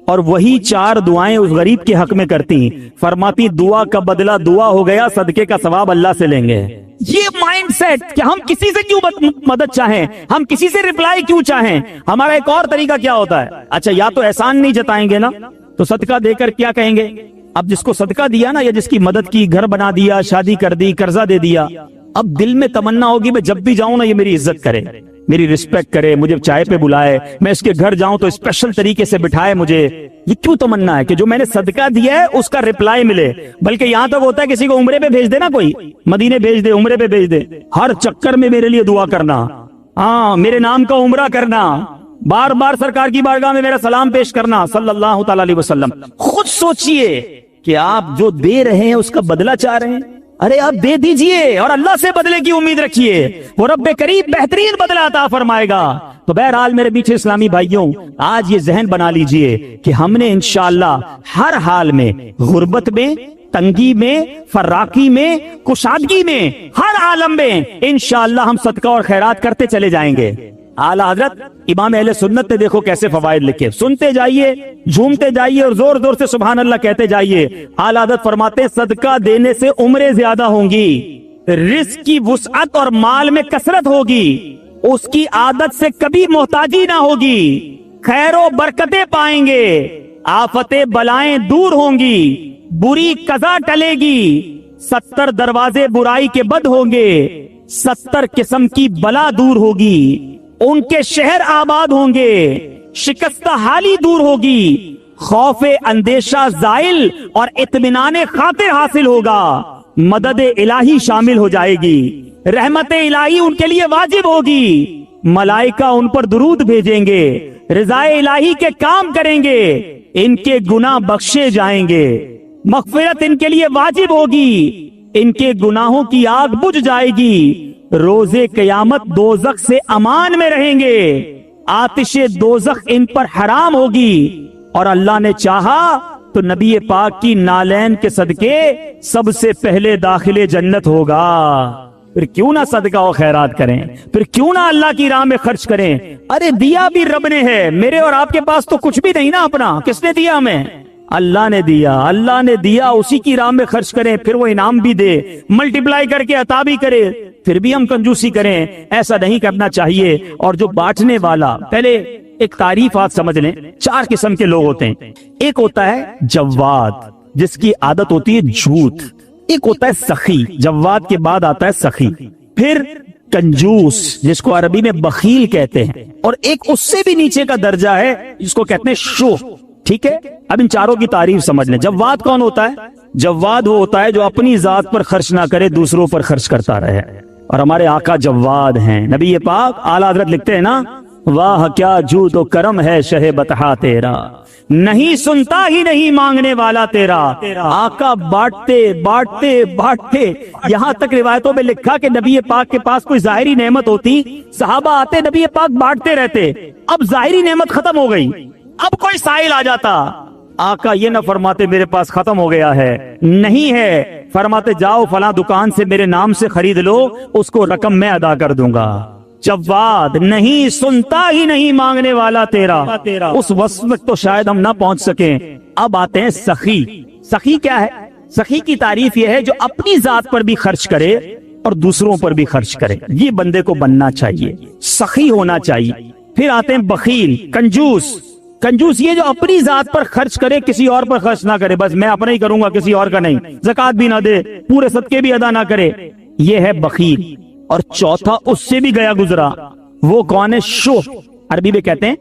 اور وہی 4 دعائیں اس غریب کے حق میں کرتی، فرماتی دعا کا بدلہ دعا ہو گیا، صدقے کا ثواب اللہ سے لیں گے۔ یہ مائنڈ سیٹ کہ ہم کسی سے کیوں مدد چاہیں، ہم کسی سے ریپلائی کیوں چاہیں۔ ہمارا ایک اور طریقہ کیا ہوتا ہے، اچھا یا تو احسان نہیں جتائیں گے نا، تو صدقہ دے کر کیا کہیں گے۔ اب جس کو صدقہ دیا نا، یا جس کی مدد کی، گھر بنا دیا، شادی کر دی، قرضہ دے دیا، اب دل میں تمنا ہوگی میں جب بھی جاؤں نا یہ میری عزت کرے، میری رسپیکٹ کرے، مجھے چائے پہ بلائے، میں اس کے گھر جاؤں تو اسپیشل طریقے سے بٹھائے مجھے۔ یہ کیوں تمنا ہے کہ جو میں نے صدقہ دیا ہے اس کا ریپلائی ملے۔ بلکہ یہاں تک ہوتا ہے کسی کو عمرے پہ بھیج دے نا، کوئی مدینے بھیج دے، عمرے پہ بھیج دے، ہر چکر میں میرے لیے دعا کرنا، ہاں میرے نام کا عمرہ کرنا، بار بار سرکار کی بارگاہ میں میرا سلام پیش کرنا صلی اللہ تعالی علیہ وسلم۔ خود سوچئے کہ آپ جو دے رہے ہیں اس کا بدلہ چاہ رہے ہیں، ارے آپ دے دیجئے اور اللہ سے بدلے کی امید رکھیے، وہ رب کریم بہترین بدلہ عطا فرمائے گا۔ تو بہرحال میرے میٹھے اسلامی بھائیوں، آج یہ ذہن بنا لیجئے کہ ہم نے انشاءاللہ ہر حال میں، غربت میں، تنگی میں، فراقی میں، کشادگی میں، ہر عالم میں انشاءاللہ ہم صدقہ اور خیرات کرتے چلے جائیں گے۔ اعلیٰ حضرت امام اہل سنت نے دیکھو کیسے فوائد لکھے، سنتے جائیے، جھومتے جائیے اور زور زور سے سبحان اللہ کہتے جائیے۔ اعلیٰ حضرت فرماتے ہیں صدقہ دینے سے عمریں زیادہ ہوں گی، رزق کی وسعت اور مال میں کثرت ہوگی، اس کی عادت سے کبھی محتاجی نہ ہوگی، خیر و برکتیں پائیں گے، آفتیں بلائیں دور ہوں گی، بری قضا ٹلے گی، 70 دروازے برائی کے بند ہوں گے، 70 قسم کی بلا دور ہوگی، ان کے شہر آباد ہوں گے، شکستہ حالی دور ہوگی، خوف اندیشہ زائل اور اطمینان خاطر حاصل ہوگا، مدد الہی شامل ہو جائے گی، رحمت الہی ان کے لیے واجب ہوگی، ملائکہ ان پر درود بھیجیں گے، رضا الہی کے کام کریں گے، ان کے گناہ بخشے جائیں گے، مغفرت ان کے لیے واجب ہوگی، ان کے گناہوں کی آگ بجھ جائے گی، روزے قیامت دوزخ سے امان میں رہیں گے، آتش دوزخ ان پر حرام ہوگی، اور اللہ نے چاہا تو نبی پاک کی نالین کے صدقے سب سے پہلے داخل جنت ہوگا۔ پھر کیوں نہ صدقہ و خیرات کریں، پھر کیوں نہ اللہ کی راہ میں خرچ کریں۔ ارے دیا بھی رب نے ہے، میرے اور آپ کے پاس تو کچھ بھی نہیں نا اپنا، کس نے دیا ہمیں؟ اللہ نے دیا، اللہ نے دیا، اسی کی راہ میں خرچ کریں، پھر وہ انعام بھی دے، ملٹیپلائی کر کے عطا بھی کرے، پھر بھی ہم کنجوسی کریں، ایسا نہیں کرنا چاہیے۔ اور جو بانٹنے والا، پہلے ایک تعریف آپ سمجھ لیں، 4 قسم کے لوگ ہوتے ہیں۔ ایک ہوتا ہے جواد، جس کی عادت ہوتی ہے جھوٹ۔ ایک ہوتا ہے سخی، جواد کے بعد آتا ہے سخی۔ پھر کنجوس، جس کو عربی میں بخیل کہتے ہیں، اور ایک اس سے بھی نیچے کا درجہ ہے جس کو کہتے ہیں شوخ۔ ٹھیک ہے، اب ان چاروں کی تعریف سمجھ لیں۔ جواد کون ہوتا ہے؟ جواد وہ ہوتا ہے جو اپنی ذات پر خرچ نہ کرے، دوسروں پر خرچ کرتا رہے، اور ہمارے آقا جواد ہیں۔ نبی پاک اعلیٰ حضرت لکھتے ہیں نا، واہ کیا جود و کرم ہے شہ بطحا تیرا، نہیں سنتا ہی نہیں مانگنے والا تیرا۔ آقا بانٹتے بانٹتے بانٹتے، یہاں تک روایتوں میں لکھا کہ نبی پاک کے پاس کوئی ظاہری نعمت ہوتی، صحابہ آتے، نبی پاک بانٹتے رہتے۔ اب ظاہری نعمت ختم ہو گئی، اب کوئی سائل آ جاتا، آقا یہ نہ فرماتے میرے پاس ختم ہو گیا ہے، نہیں ہے، فرماتے جاؤ فلاں دکان سے میرے نام سے خرید لو، اس کو رقم میں ادا کر دوں گا۔ جواد، نہیں سنتا ہی نہیں مانگنے والا تیرا، اس وصف تک تو شاید ہم نہ پہنچ سکیں۔ اب آتے ہیں سخی۔ سخی کیا ہے؟ سخی کی تعریف یہ ہے جو اپنی ذات پر بھی خرچ کرے اور دوسروں پر بھی خرچ کرے، یہ بندے کو بننا چاہیے، سخی ہونا چاہیے۔ پھر آتے ہیں بخیل، کنجوس۔ کنجوس یہ جو اپنی ذات پر خرچ کرے کسی اور پر خرچ نہ کرے، بس میں اپنا ہی کروں گا کسی اور کا نہیں، زکوٰۃ بھی نہ دے، پورے صدقے بھی ادا نہ کرے، یہ ہے بخیل۔ اور چوتھا اس سے بھی گیا گزرا، وہ کون ہے؟ شح، عربی میں کہتے ہیں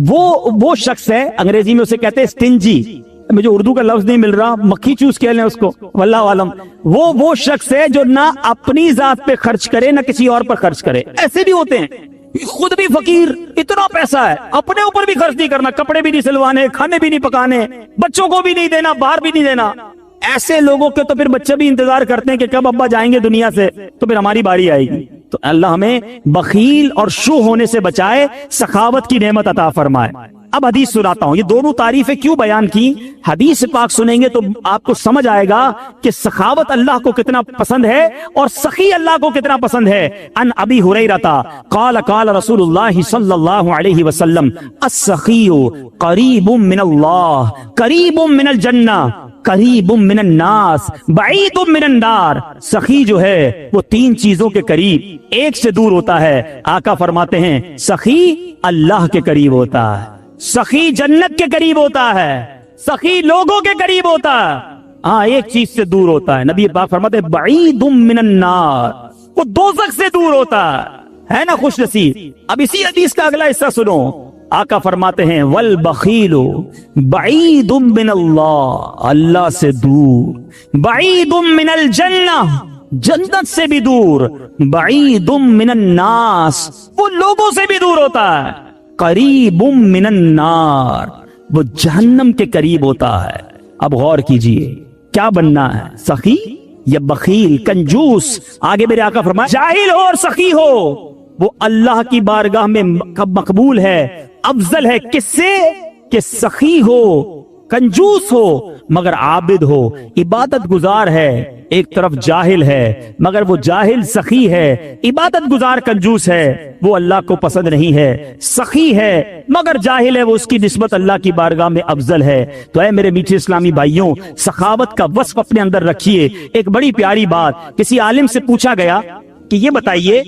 وہ شخص ہے، انگریزی میں اسے کہتے ہیں سٹنجی، مجھے اردو کا لفظ نہیں مل رہا، مکھی چوس کہہ لیں اس کو، واللہ عالم۔ وہ شخص ہے جو نہ اپنی ذات پہ خرچ کرے نہ کسی اور پر خرچ کرے۔ ایسے بھی ہوتے ہیں، خود بھی فقیر، اتنا پیسہ ہے، اپنے اوپر بھی خرچ نہیں کرنا، کپڑے بھی نہیں سلوانے، کھانے بھی نہیں پکانے، بچوں کو بھی نہیں دینا، باہر بھی نہیں دینا۔ ایسے لوگوں کے تو پھر بچے بھی انتظار کرتے ہیں کہ کب ابا جائیں گے دنیا سے تو پھر ہماری باری آئے گی۔ تو اللہ ہمیں بخیل اور شو ہونے سے بچائے، سخاوت کی نعمت عطا فرمائے۔ اب حدیث سناتا ہوں، یہ دونوں تعریفیں کیوں بیان کی، حدیث پاک سنیں گے تو آپ کو سمجھ آئے گا کہ سخاوت اللہ کو کتنا پسند ہے اور سخی اللہ کو کتنا پسند ہے۔ ان ابی ہریرہ قال قال رسول اللہ صلی اللہ علیہ وسلم السخی قریب من اللہ قریب من الجنہ قریب من الناس بعید من النار۔ سخی جو ہے وہ تین چیزوں کے قریب، ایک سے دور ہوتا ہے۔ آقا فرماتے ہیں سخی اللہ کے قریب ہوتا ہے، سخی جنت کے قریب ہوتا ہے، سخی لوگوں کے قریب ہوتا ہے، ہاں ایک چیز سے دور ہوتا ہے۔ نبی پاک فرماتے ہیں بعید من النار، وہ دوزخ سے دور ہوتا ہے نا خوش نصیب۔ اب اسی حدیث کا اگلا حصہ سنو، آقا فرماتے ہیں والبخیل بعید من اللہ، اللہ سے دور، بعید من الجنہ، جنت سے بھی دور، بعید من الناس، وہ لوگوں سے بھی دور ہوتا ہے، قریب من النار، وہ جہنم کے قریب ہوتا ہے۔ اب غور کیجئے کیا بننا ہے، سخی یا بخیل، کنجوس؟ آگے میرے آقا فرمائے جاہل ہو اور سخی ہو وہ اللہ کی بارگاہ میں مقبول ہے، افضل ہے کس سے کہ سخی ہو، کنجوس ہو مگر عابد ہو، عبادت گزار ہے، ایک طرف جاہل ہے مگر وہ جاہل سخی ہے، عبادت گزار کنجوس ہے، وہ اللہ کو پسند نہیں ہے، سخی ہے مگر جاہل ہے، وہ اس کی نسبت اللہ کی بارگاہ میں افضل ہے۔ تو اے میرے میٹھے اسلامی بھائیوں، سخاوت کا وصف اپنے اندر رکھیے۔ ایک بڑی پیاری بات، کسی عالم سے پوچھا گیا کہ یہ بتائیے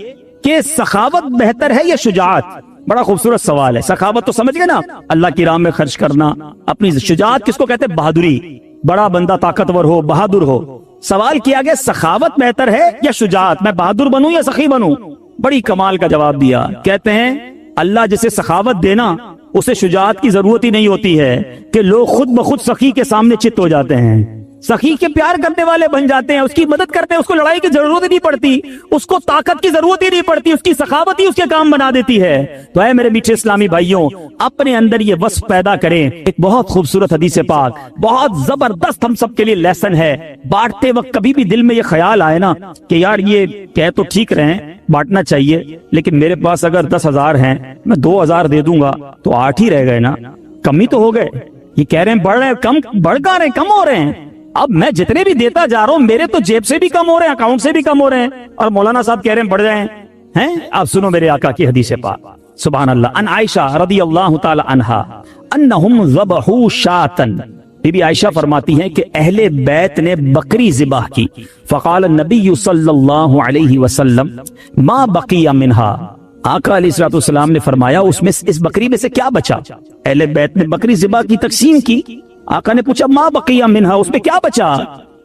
کہ سخاوت بہتر ہے یا شجاعت؟ بڑا خوبصورت سوال ہے۔ سخاوت تو سمجھ گئے نا، اللہ کی راہ میں خرچ کرنا، اپنی شجاعت کس کو کہتے ہیں؟ بہادری، بڑا بندہ طاقتور ہو، بہادر ہو۔ سوال کیا گیا سخاوت بہتر ہے یا شجاعت، میں بہادر بنوں یا سخی بنوں؟ بڑی کمال کا جواب دیا، کہتے ہیں اللہ جسے سخاوت دینا اسے شجاعت کی ضرورت ہی نہیں ہوتی ہے کہ لوگ خود بخود سخی کے سامنے چت ہو جاتے ہیں، سخی کے پیار کرنے والے بن جاتے ہیں، اس کی مدد کرتے ہیں، اس کو لڑائی کی ضرورت ہی نہیں پڑتی، اس کو طاقت کی ضرورت ہی نہیں پڑتی، اس کی سخاوت ہی اس کے کام بنا دیتی ہے۔ تو اے میرے میٹھے اسلامی بھائیوں، اپنے اندر یہ وصف پیدا کریں۔ ایک بہت خوبصورت حدیث پاک، بہت زبردست ہم سب کے لیے لیسن ہے۔ بانٹتے وقت کبھی بھی دل میں یہ خیال آئے نا کہ یار یہ کہہ تو ٹھیک رہے بانٹنا چاہیے، لیکن میرے پاس اگر 10,000 ہیں، میں 2,000 دے دوں گا تو 8 ہی رہ گئے نا، کم ہی تو ہو گئے۔ یہ کہہ رہے ہیں بڑھ رہے ہیں، کم بڑھ کر رہے ہیں، کم ہو رہے ہیں۔ اب میں جتنے بھی دیتا جا رہا ہوں میرے تو جیب سے بھی کم ہو رہے ہیں، اکاؤنٹ سے بھی کم ہو رہے ہیں، اور مولانا صاحب کہہ رہے ہیں بڑھ رہے ہیں۔ آپ سنو میرے آقا کی حدیث پاک، سبحان اللہ۔ ان عائشہ رضی اللہ تعالی عنہا انہم ذبحوا شاۃ، بی بی عائشہ فرماتی ہیں کہ اہل بیت نے بکری ذبح کی، فقال النبی صلی اللہ علیہ وسلم ما بقی منہا، آقا علیہ السلام نے فرمایا اس بکری میں سے کیا بچا؟ اہل بیت نے بکری ذبح کی، تقسیم کی، آقا نے پوچھا ما بقی منہا، اس میں کیا بچا؟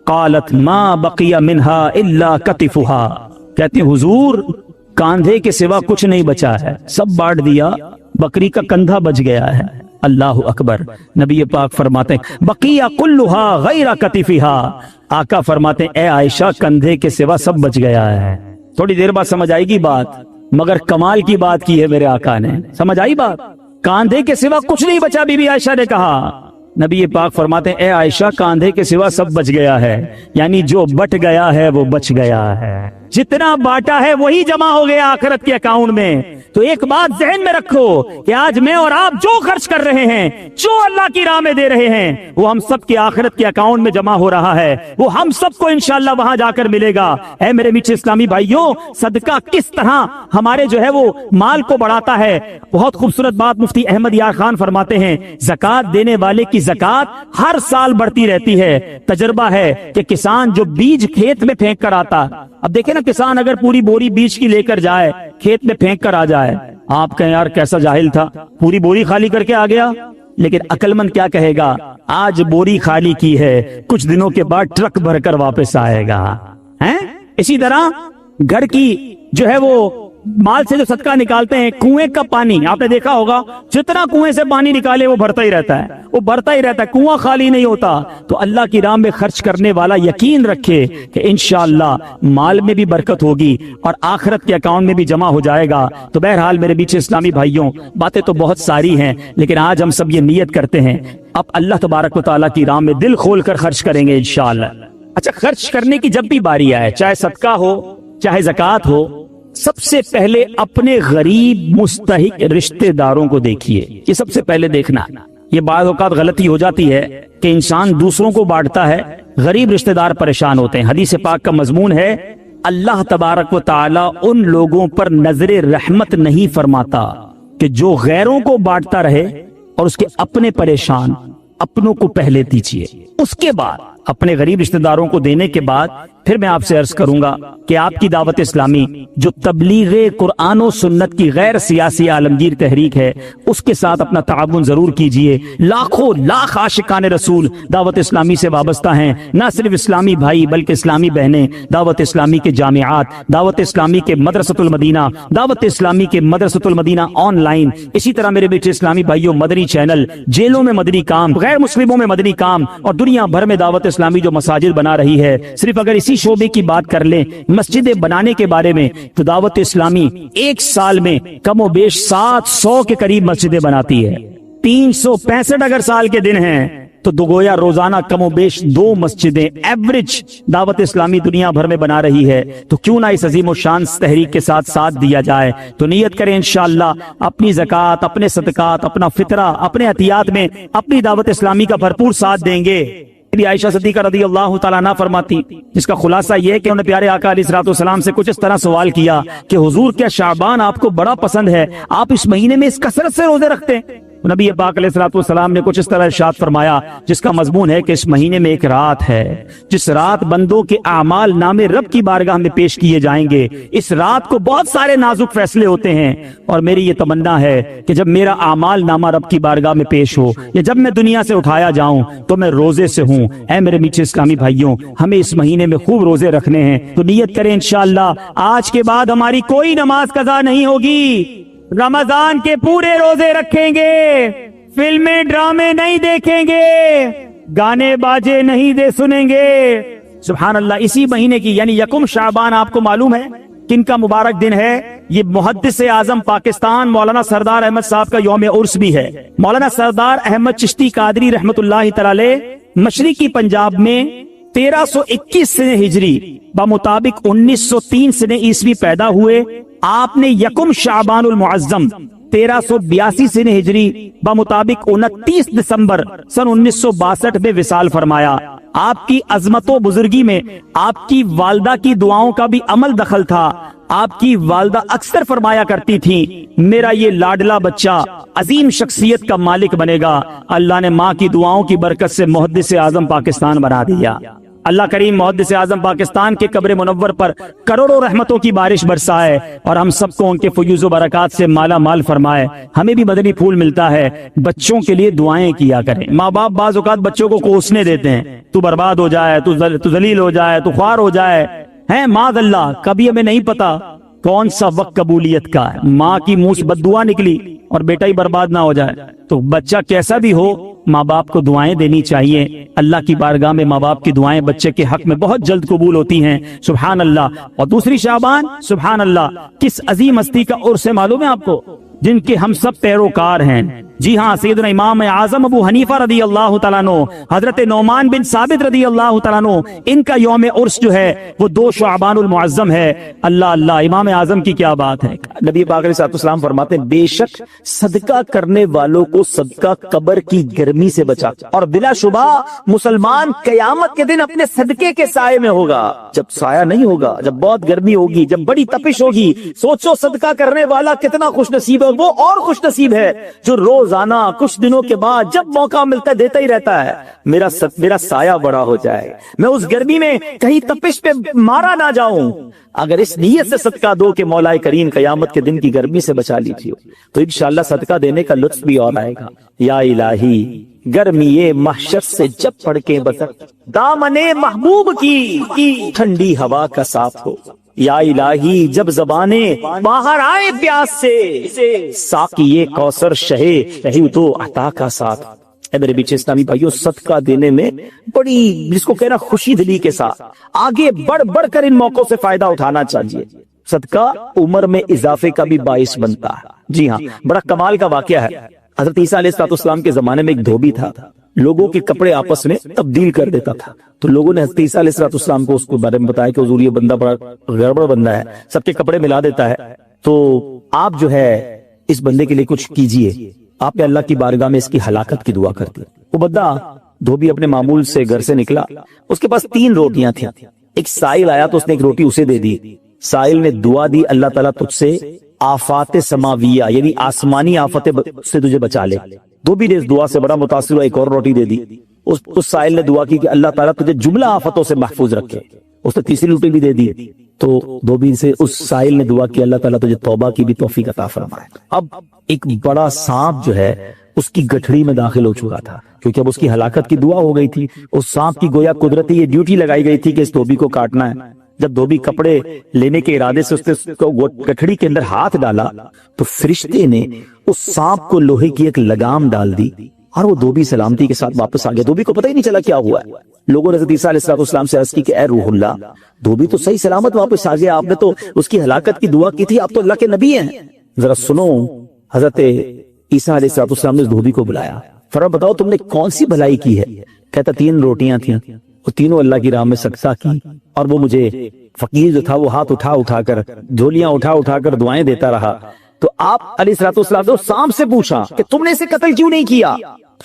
قالت ما بقی منہا الا کتفہا، کہتے ہیں حضور کاندھے کے سوا کچھ نہیں بچا ہے، سب بانٹ دیا، بکری کا کندھا بچ گیا ہے۔ اللہ اکبر۔ نبی پاک فرماتے ہیں بقیہ کلھا غیر کتفہا، آقا فرماتے ہیں اے عائشہ کندھے کے سوا سب بچ گیا ہے۔ تھوڑی دیر بعد سمجھ آئے گی بات، مگر کمال کی بات کی ہے میرے آقا نے، سمجھ آئی بات؟ کاندھے کے سوا کچھ نہیں بچا، بی بی عائشہ نے کہا۔ نبی پاک فرماتے ہیں اے عائشہ کاندھے کے سوا سب بچ گیا ہے، یعنی جو بٹ گیا ہے وہ بچ گیا ہے، جتنا باٹا ہے وہی جمع ہو گیا آخرت کے اکاؤنٹ میں۔ تو ایک بات ذہن میں رکھو کہ آج میں اور آپ جو خرچ کر رہے ہیں، جو اللہ کی راہ میں دے رہے ہیں، وہ ہم سب کے آخرت کے اکاؤنٹ میں جمع ہو رہا ہے، وہ ہم سب کو انشاءاللہ وہاں جا کر ملے گا۔ اے میرے میٹھے اسلامی بھائیوں، صدقہ کس طرح ہمارے جو ہے وہ مال کو بڑھاتا ہے، بہت خوبصورت بات مفتی احمد یار خان فرماتے ہیں زکوٰۃ دینے والے کی زکوٰۃ ہر سال بڑھتی رہتی ہے۔ تجربہ ہے کہ کسان جو بیج کھیت میں پھینک کر آتا، اب دیکھیں نا کسان اگر پوری بوری بیج کی لے کر جائے کھیت میں پھینک کر آ جائے، آپ کہیں یار کیسا جاہل تھا، پوری بوری خالی کر کے آ گیا، لیکن عقلمند کیا کہے گا؟ آج بوری خالی کی ہے، کچھ دنوں کے بعد ٹرک بھر کر واپس آئے گا. اسی طرح گھر کی جو ہے وہ مال سے جو صدقہ نکالتے ہیں، کنویں کا پانی آپ نے دیکھا ہوگا، جتنا کنویں سے پانی نکالے وہ بھرتا ہی رہتا ہے، وہ بھرتا ہی رہتا ہے، کنواں خالی نہیں ہوتا. تو اللہ کی راہ میں خرچ کرنے والا یقین رکھے کہ انشاءاللہ مال میں بھی برکت ہوگی اور آخرت کے اکاؤنٹ میں بھی جمع ہو جائے گا. تو بہرحال میرے بیچ اسلامی بھائیوں، باتیں تو بہت ساری ہیں، لیکن آج ہم سب یہ نیت کرتے ہیں اب اللہ تبارک و تعالیٰ کی راہ میں دل کھول کر خرچ کریں گے انشاءاللہ. اچھا، خرچ کرنے کی جب بھی باری آئے، چاہے صدقہ ہو چاہے زکوٰۃ ہو، سب سے پہلے اپنے غریب مستحق رشتہ داروں کو دیکھیے. یہ سب سے پہلے دیکھنا. یہ بعض اوقات غلطی ہو جاتی ہے کہ انسان دوسروں کو بانٹتا ہے، غریب رشتہ دار پریشان ہوتے ہیں. حدیث پاک کا مضمون ہے اللہ تبارک و تعالی ان لوگوں پر نظر رحمت نہیں فرماتا کہ جو غیروں کو بانٹتا رہے اور اس کے اپنے پریشان. اپنوں کو پہلے دیجیے، اس کے بعد اپنے غریب رشتہ داروں کو دینے کے بعد پھر میں آپ سے عرض کروں گا کہ آپ کی دعوت اسلامی جو تبلیغ قرآن و سنت کی غیر سیاسی عالمگیر تحریک ہے، اس کے ساتھ اپنا تعاون ضرور کیجئے. لاکھوں لاکھ عاشقان رسول دعوت اسلامی سے وابستہ ہیں، نہ صرف اسلامی بھائی بلکہ اسلامی بہنیں. دعوت اسلامی کے جامعات، دعوت اسلامی کے مدرسۃ المدینہ، دعوت اسلامی کے مدرسۃ المدینہ آن لائن، اسی طرح میرے بیٹے اسلامی بھائیوں مدنی چینل، جیلوں میں مدنی کام، غیر مسلموں میں مدنی کام، اور دنیا بھر میں دعوت اسلامی جو مساجد بنا رہی ہے. صرف اگر اسی شعبے کی بات کر لیں مسجدیں بنانے کے بارے میں، تو دعوت اسلامی ایک سال میں کم و بیش 700 کے قریب مسجدیں بناتی ہے. 365 اگر سال کے دن ہیں تو گویا روزانہ کم و بیش 2 مسجدیں ایوریج دعوت اسلامی دنیا بھر میں بنا رہی ہے. تو کیوں نہ اس عظیم و شان تحریک کے ساتھ دیا جائے. تو نیت کریں انشاءاللہ اپنی زکوٰۃ، اپنے صدقات، اپنا فطرہ، اپنے عطیات میں اپنی دعوت اسلامی کا بھرپور ساتھ دیں گے. عائشہ صدیقہ رضی اللہ تعالیٰ عنہ فرماتی، جس کا خلاصہ یہ ہے کہ انہوں نے پیارے آقا علیہ الصلوۃ والسلام سے کچھ اس طرح سوال کیا کہ حضور کیا شعبان آپ کو بڑا پسند ہے، آپ اس مہینے میں اس کثرت سے روزے رکھتے ہیں؟ نبی پاک علیہ الصلوۃ والسلام نے کچھ اس طرح ارشاد فرمایا جس کا مضمون ہے کہ اس مہینے میں ایک رات ہے جس رات بندوں کے اعمال نامے رب کی بارگاہ میں پیش کیے جائیں گے. اس رات کو بہت سارے نازک فیصلے ہوتے ہیں، اور میری یہ تمنا ہے کہ جب میرا اعمال نامہ رب کی بارگاہ میں پیش ہو یا جب میں دنیا سے اٹھایا جاؤں تو میں روزے سے ہوں. اے میرے میٹھے اسلامی بھائیوں، ہمیں اس مہینے میں خوب روزے رکھنے ہیں. تو نیت کریں انشاءاللہ آج کے بعد ہماری کوئی نماز قضا نہیں ہوگی. رمضان کے پورے روزے رکھیں گے، فلمیں ڈرامے نہیں دیکھیں گے، گانے باجے نہیں سنیں گے. سبحان اللہ. اسی مہینے کی یعنی یکم شعبان آپ کو معلوم ہے کن کا مبارک دن ہے؟ یہ محدث اعظم پاکستان مولانا سردار احمد صاحب کا یوم عرس بھی ہے. مولانا سردار احمد چشتی قادری رحمت اللہ تعالی مشرقی پنجاب میں 1321 سنہ ہجری بمطابق 1903 سنہ عیسوی پیدا ہوئے. آپ نے یکم شعبان المعظم 1382 سنہ ہجری بمطابق 29 دسمبر سن 1962 میں وصال فرمایا. آپ کی عظمت و بزرگی میں آپ کی والدہ کی دعاؤں کا بھی عمل دخل تھا. آپ کی والدہ اکثر فرمایا کرتی تھی میرا یہ لاڈلا بچہ عظیم شخصیت کا مالک بنے گا. اللہ نے ماں کی دعاؤں کی برکت سے محدث اعظم پاکستان بنا دیا. اللہ کریم محدث اعظم پاکستان کے قبر منور پر کروڑوں رحمتوں کی بارش برسائے اور ہم سب کو ان کے فیوز و برکات سے مالا مال فرمائے. ہمیں بھی مدنی پھول ملتا ہے. بچوں کے لیے دعائیں کیا کریں. ماں باپ بعض اوقات بچوں کو کوسنے دیتے ہیں، تو برباد ہو جائے، تو ذلیل ہو جائے، تو خوار ہو جائے، ہیں معاذ اللہ. کبھی ہمیں نہیں پتا کون سا وقت قبولیت کا ہے. ماں کی منہ سے بد دعا نکلی اور بیٹا ہی برباد نہ ہو جائے. تو بچہ کیسا بھی ہو ماں باپ کو دعائیں دینی چاہیے. اللہ کی بارگاہ میں ماں باپ کی دعائیں بچے کے حق میں بہت جلد قبول ہوتی ہیں. سبحان اللہ. اور دوسری شعبان سبحان اللہ کس عظیم ہستی کا عرس ہے معلوم ہے آپ کو، جن کے ہم سب پیروکار ہیں؟ جی ہاں، سیدنا امام اعظم ابو حنیفہ رضی اللہ تعالیٰ عنہ، حضرت نعمان بن ثابت رضی اللہ تعالیٰ عنہ، ان کا یوم عرس جو ہے وہ 2 شعبان المعظم ہے. اللہ اللہ، امام اعظم کی کیا بات ہے. نبی پاک علیہ السلام فرماتے ہیں بے شک صدقہ کرنے والوں کو صدقہ قبر کی گرمی سے بچاتا، اور بلا شبہ مسلمان قیامت کے دن اپنے صدقے کے سائے میں ہوگا. جب سایہ نہیں ہوگا، جب بہت گرمی ہوگی، جب بڑی تپش ہوگی، سوچو صدقہ کرنے والا کتنا خوش نصیب ہے. اور وہ اور خوش نصیب ہے جو روز روزانہ کچھ دنوں کے بعد جب موقع ملتا ہے دیتا ہی رہتا ہے، میرا سایہ بڑا ہو جائے، میں اس گرمی میں کہیں تپش پہ مارا نہ جاؤں۔ اگر اس نیت سے صدقہ دو کہ مولا کریم قیامت کے دن کی گرمی سے بچا لیجیے، تو انشاءاللہ صدقہ دینے کا لطف بھی اور آئے گا۔ یا الہی گرمی محشر سے جب پڑھ کے بسر دامن محبوب کی ٹھنڈی ہوا کا ساتھ ہو، یا الہی جب زبانیں باہر آئے پیاس سے ساقی کوثر شہے تو عطا کا ساتھ۔ اے میرے بیچ اسلامی بھائیوں، صدقہ دینے میں بڑی جس کو کہنا خوشی دلی کے ساتھ آگے بڑھ بڑھ کر ان موقعوں سے فائدہ اٹھانا چاہیے۔ صدقہ عمر میں اضافے کا بھی باعث بنتا ہے۔ جی ہاں، بڑا کمال کا واقعہ ہے۔ حضرت عیسیٰ علیہ السلام کے زمانے میں ایک دھوبی تھا، لوگوں کے کپڑے آپس میں تبدیل کر دیتا تھا۔ تو لوگوں نے حضرت عیسیٰ علیہ السلام کو اس کے بارے میں بتایا کہ حضور یہ بندہ بڑا گڑبڑ بندہ ہے، سب کے کپڑے ملا دیتا ہے، تو آپ جو ہے اس بندے کے لیے کچھ کیجئے۔ آپ نے اللہ کی بارگاہ میں اس کی ہلاکت کی دعا کر دی۔ وہ بندہ دھوبی اپنے معمول سے گھر سے نکلا، اس کے پاس 3 روٹیاں تھیں۔ ایک سائل آیا تو اس نے ایک روٹی اسے دے دی۔ سائل نے دعا دی، اللہ تعالیٰ تجھ سے آفات سماویہ یعنی آسمانی آفت سے تجھے بچا لے۔ دھوبی نے اس دعا سے بڑا متاثر ہوا، ایک اور روٹی دے دی۔ اس سائل نے دعا کی کہ اللہ تعالیٰ تجھے جملہ آفتوں سے محفوظ رکھے۔ اس نے تیسری روٹی بھی دے دی۔ تو دھوبی سے اس سائل نے دعا کی اللہ تعالیٰ تجھے توبہ کی بھی توفیق عطا فرمائے۔ اب ایک بڑا سانپ جو ہے اس کی گٹھڑی میں داخل ہو چکا تھا، کیونکہ اب اس کی ہلاکت کی دعا ہو گئی تھی۔ اس سانپ کی گویا قدرتی یہ ڈیوٹی لگائی گئی تھی کہ اس دھوبی کو کاٹنا ہے۔ جب دھوبی کپڑے لینے کے ارادے سے اس نے گٹھڑی کے اندر ہاتھ ڈالا تو فرشتے نے اس سانپ کو لوہے کی ایک لگام ڈال دی اور وہ دھوبی سلامتی کے ساتھ واپس آ گیا۔ دھوبی کو پتہ ہی نہیں چلا کیا ہوا ہے۔ لوگوں نے حضرت عیسیٰ علیہ السلام سے عرض کی کہ اے روح اللہ، دھوبی تو صحیح سلامت واپس آ گیا، آپ نے تو اس کی ہلاکت کی دعا کی تھی، آپ تو اللہ کے نبی ہیں، ذرا سنو۔ حضرت عیسیٰ علیہ السلام نے اس دھوبی کو بلایا، فرمایا بتاؤ تم نے کون سی بھلائی کی ہے؟ کہتا 3 روٹیاں تھیں، وہ تینوں اللہ کی راہ میں صدقہ کی، اور وہ مجھے فقیر جو تھا وہ ہاتھ اٹھا کر جھولیاں اٹھا کر دعائیں دیتا رہا۔ تو آپ علیہ السلام نے سانپ سے پوچھا کہ تم نے اسے قتل کیوں نہیں کیا؟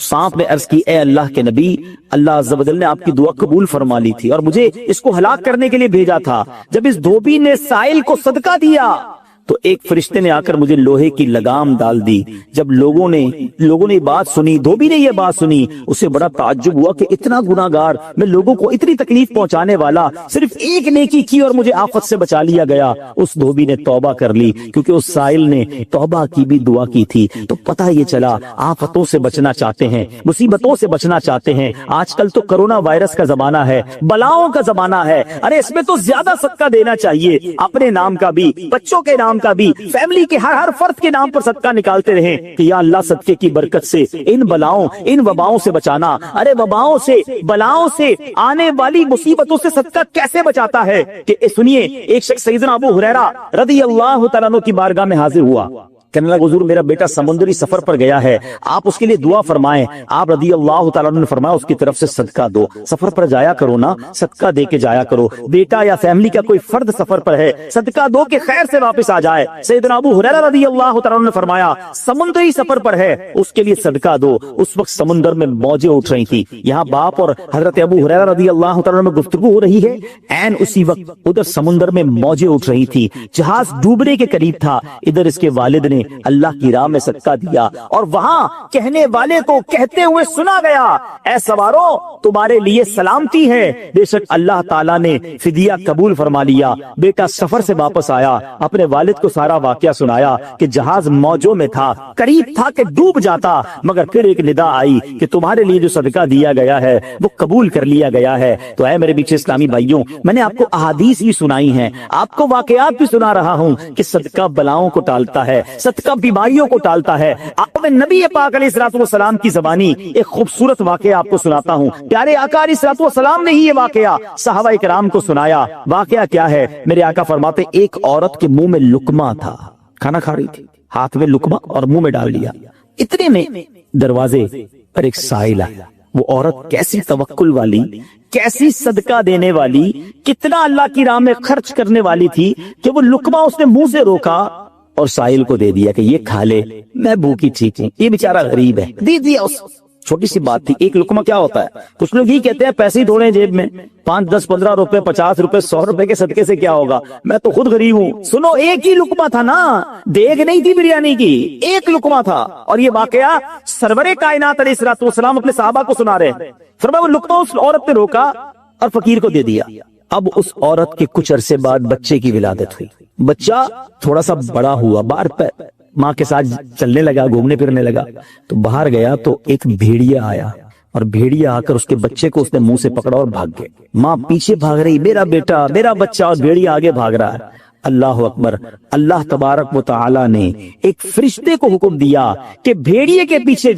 سانپ نے عرض کی اے اللہ کے نبی، اللہ عز و جل نے آپ کی دعا قبول فرما لی تھی اور مجھے اس کو ہلاک کرنے کے لیے بھیجا تھا۔ جب اس دھوبی نے سائل کو صدقہ دیا تو ایک فرشتے نے آ کر مجھے لوہے کی لگام ڈال دی۔ جب لوگوں نے بات سنی، دھوبی نے یہ بات سنی، اسے بڑا تعجب ہوا کہ اتنا گناہگار، میں لوگوں کو اتنی تکلیف پہنچانے والا، صرف ایک نیکی کی اور مجھے آفت سے بچا لیا گیا۔ اس دھوبی نے توبہ کر لی، کیونکہ اس سائل نے توبہ کی بھی دعا کی تھی۔ تو پتہ یہ چلا آفتوں سے بچنا چاہتے ہیں، مصیبتوں سے بچنا چاہتے ہیں۔ آج کل تو کرونا وائرس کا زمانہ ہے، بلاؤں کا زمانہ ہے، ارے اس میں تو زیادہ صدقہ دینا چاہیے، اپنے نام کا بھی، بچوں کے نام کا بھی، فیملی کے ہر فرد کے نام پر صدقہ نکالتے رہیں کہ یا اللہ صدقے کی برکت سے ان بلاؤں ان وباؤں سے بچانا۔ ارے وباؤں سے، بلاؤں سے، آنے والی مصیبتوں سے صدقہ کیسے بچاتا ہے کہ سنیے، ایک شخص سیدنا ابو ہریرہ رضی اللہ تعالیٰ عنہ کی بارگاہ میں حاضر ہوا، کہنے لگا حضور میرا بیٹا سمندری سفر پر گیا ہے، آپ اس کے لیے دعا فرمائیں۔ آپ رضی اللہ تعالیٰ عنہ نے فرمایا اس کی طرف سے صدقہ دو، سفر پر جایا کرو نا، صدقہ دے کے جایا کرو، بیٹا یا فیملی کا کوئی فرد سفر پر ہے، صدقہ دو کہ خیر سے واپس آ جائے۔ سیدنا ابو ہریرہ رضی اللہ تعالیٰ عنہ نے فرمایا سمندری سفر پر ہے اس کے لیے صدقہ دو۔ اس وقت سمندر میں موجیں اٹھ رہی تھی، یہاں باپ اور حضرت ابو ہریرہ رضی اللہ تعالیٰ عنہ میں گفتگو ہو رہی ہے، عین اسی وقت ادھر سمندر میں موجیں اٹھ رہی تھی، جہاز ڈوبنے کے قریب تھا، ادھر اس کے والد نے اللہ کی راہ میں صدقہ دیا، اور وہاں کہنے والے کو کہتے ہوئے سنا گیا اے سواروں تمہارے لیے سلامتی ہے، بے شک اللہ تعالیٰ نے فدیہ قبول فرما لیا۔ بیٹا سفر سے واپس آیا، اپنے والد کو سارا واقعہ سنایا کہ جہاز موجوں میں تھا، قریب تھا کہ ڈوب جاتا، مگر پھر ایک ندا آئی کہ تمہارے لیے جو صدقہ دیا گیا ہے وہ قبول کر لیا گیا ہے۔ تو اے میرے بیچ اسلامی بھائیوں، میں نے آپ کو احادیث بھی سنائی ہیں، آپ کو واقعات بھی سنا رہا ہوں کہ صدقہ بلاؤں کو ٹالتا ہے، صدقہ بیماریوں کو ٹالتا ہے۔ آپ میں نبی پاک علیہ الصلوۃ والسلام کی زبانی ایک خوبصورت واقعہ آپ کو سناتا ہوں۔ پیارے آقا علیہ الصلوۃ والسلام نے ہی یہ واقعہ صحابہ کرام کو سنایا۔ واقعہ کیا ہے؟ میرے آقا فرماتے ایک عورت کے منہ میں لقمہ تھا، کھانا کھا رہی تھی، ہاتھ میں لقمہ اور منہ میں ڈال لیا، اتنے میں دروازے پر ایک سائل آیا۔ وہ عورت کیسی توکل والی، کیسی صدقہ دینے والی، کتنا اللہ کی راہ میں خرچ کرنے والی تھی کہ وہ لقمہ اس نے منہ سے روکا اور سائل کو دے دیا کہ یہ کھا لے، میں بھوکی ٹھیک ہوں، یہ بیچارہ غریب ہے، دے دیا اس۔ چھوٹی سی بات تھی، ایک لقمہ کیا ہوتا ہے؟ کچھ لوگ ہی کہتے ہیں پیسے ہی تھوڑے جیب میں، 5 10 15 روپے 50 روپے 100 روپے کے صدقے سے کیا ہوگا، میں تو خود غریب ہوں۔ سنو، ایک ہی لقمہ تھا نا، دیگ نہیں تھی بریانی کی، ایک لقمہ تھا۔ اور یہ واقعہ سرور کائنات علیہ الصلوۃ والسلام اپنے صحابہ کو سنا رہے ہیں۔ فرمایا وہ لقمہ اس عورت نے روکا اور فقیر کو دے دیا۔ اب اس عورت کے کچھ عرصے بعد بچے کی ولادت ہوئی، بچہ تھوڑا سا بڑا ہوا، باہر ماں کے ساتھ چلنے لگا، گھومنے پھرنے لگا، تو باہر گیا تو ایک بھیڑیا آیا، اور بھیڑیا آ کر اس کے بچے کو اس نے منہ سے پکڑا اور بھاگ گئے۔ ماں پیچھے بھاگ رہی، میرا بیٹا میرا بچہ، اور بھیڑیا آگے بھاگ رہا ہے۔ اللہ اکبر، اللہ تبارک و تعالی نے ایک فرشتے کو حکم دیا کہ بھیڑیے کے پیچھے جا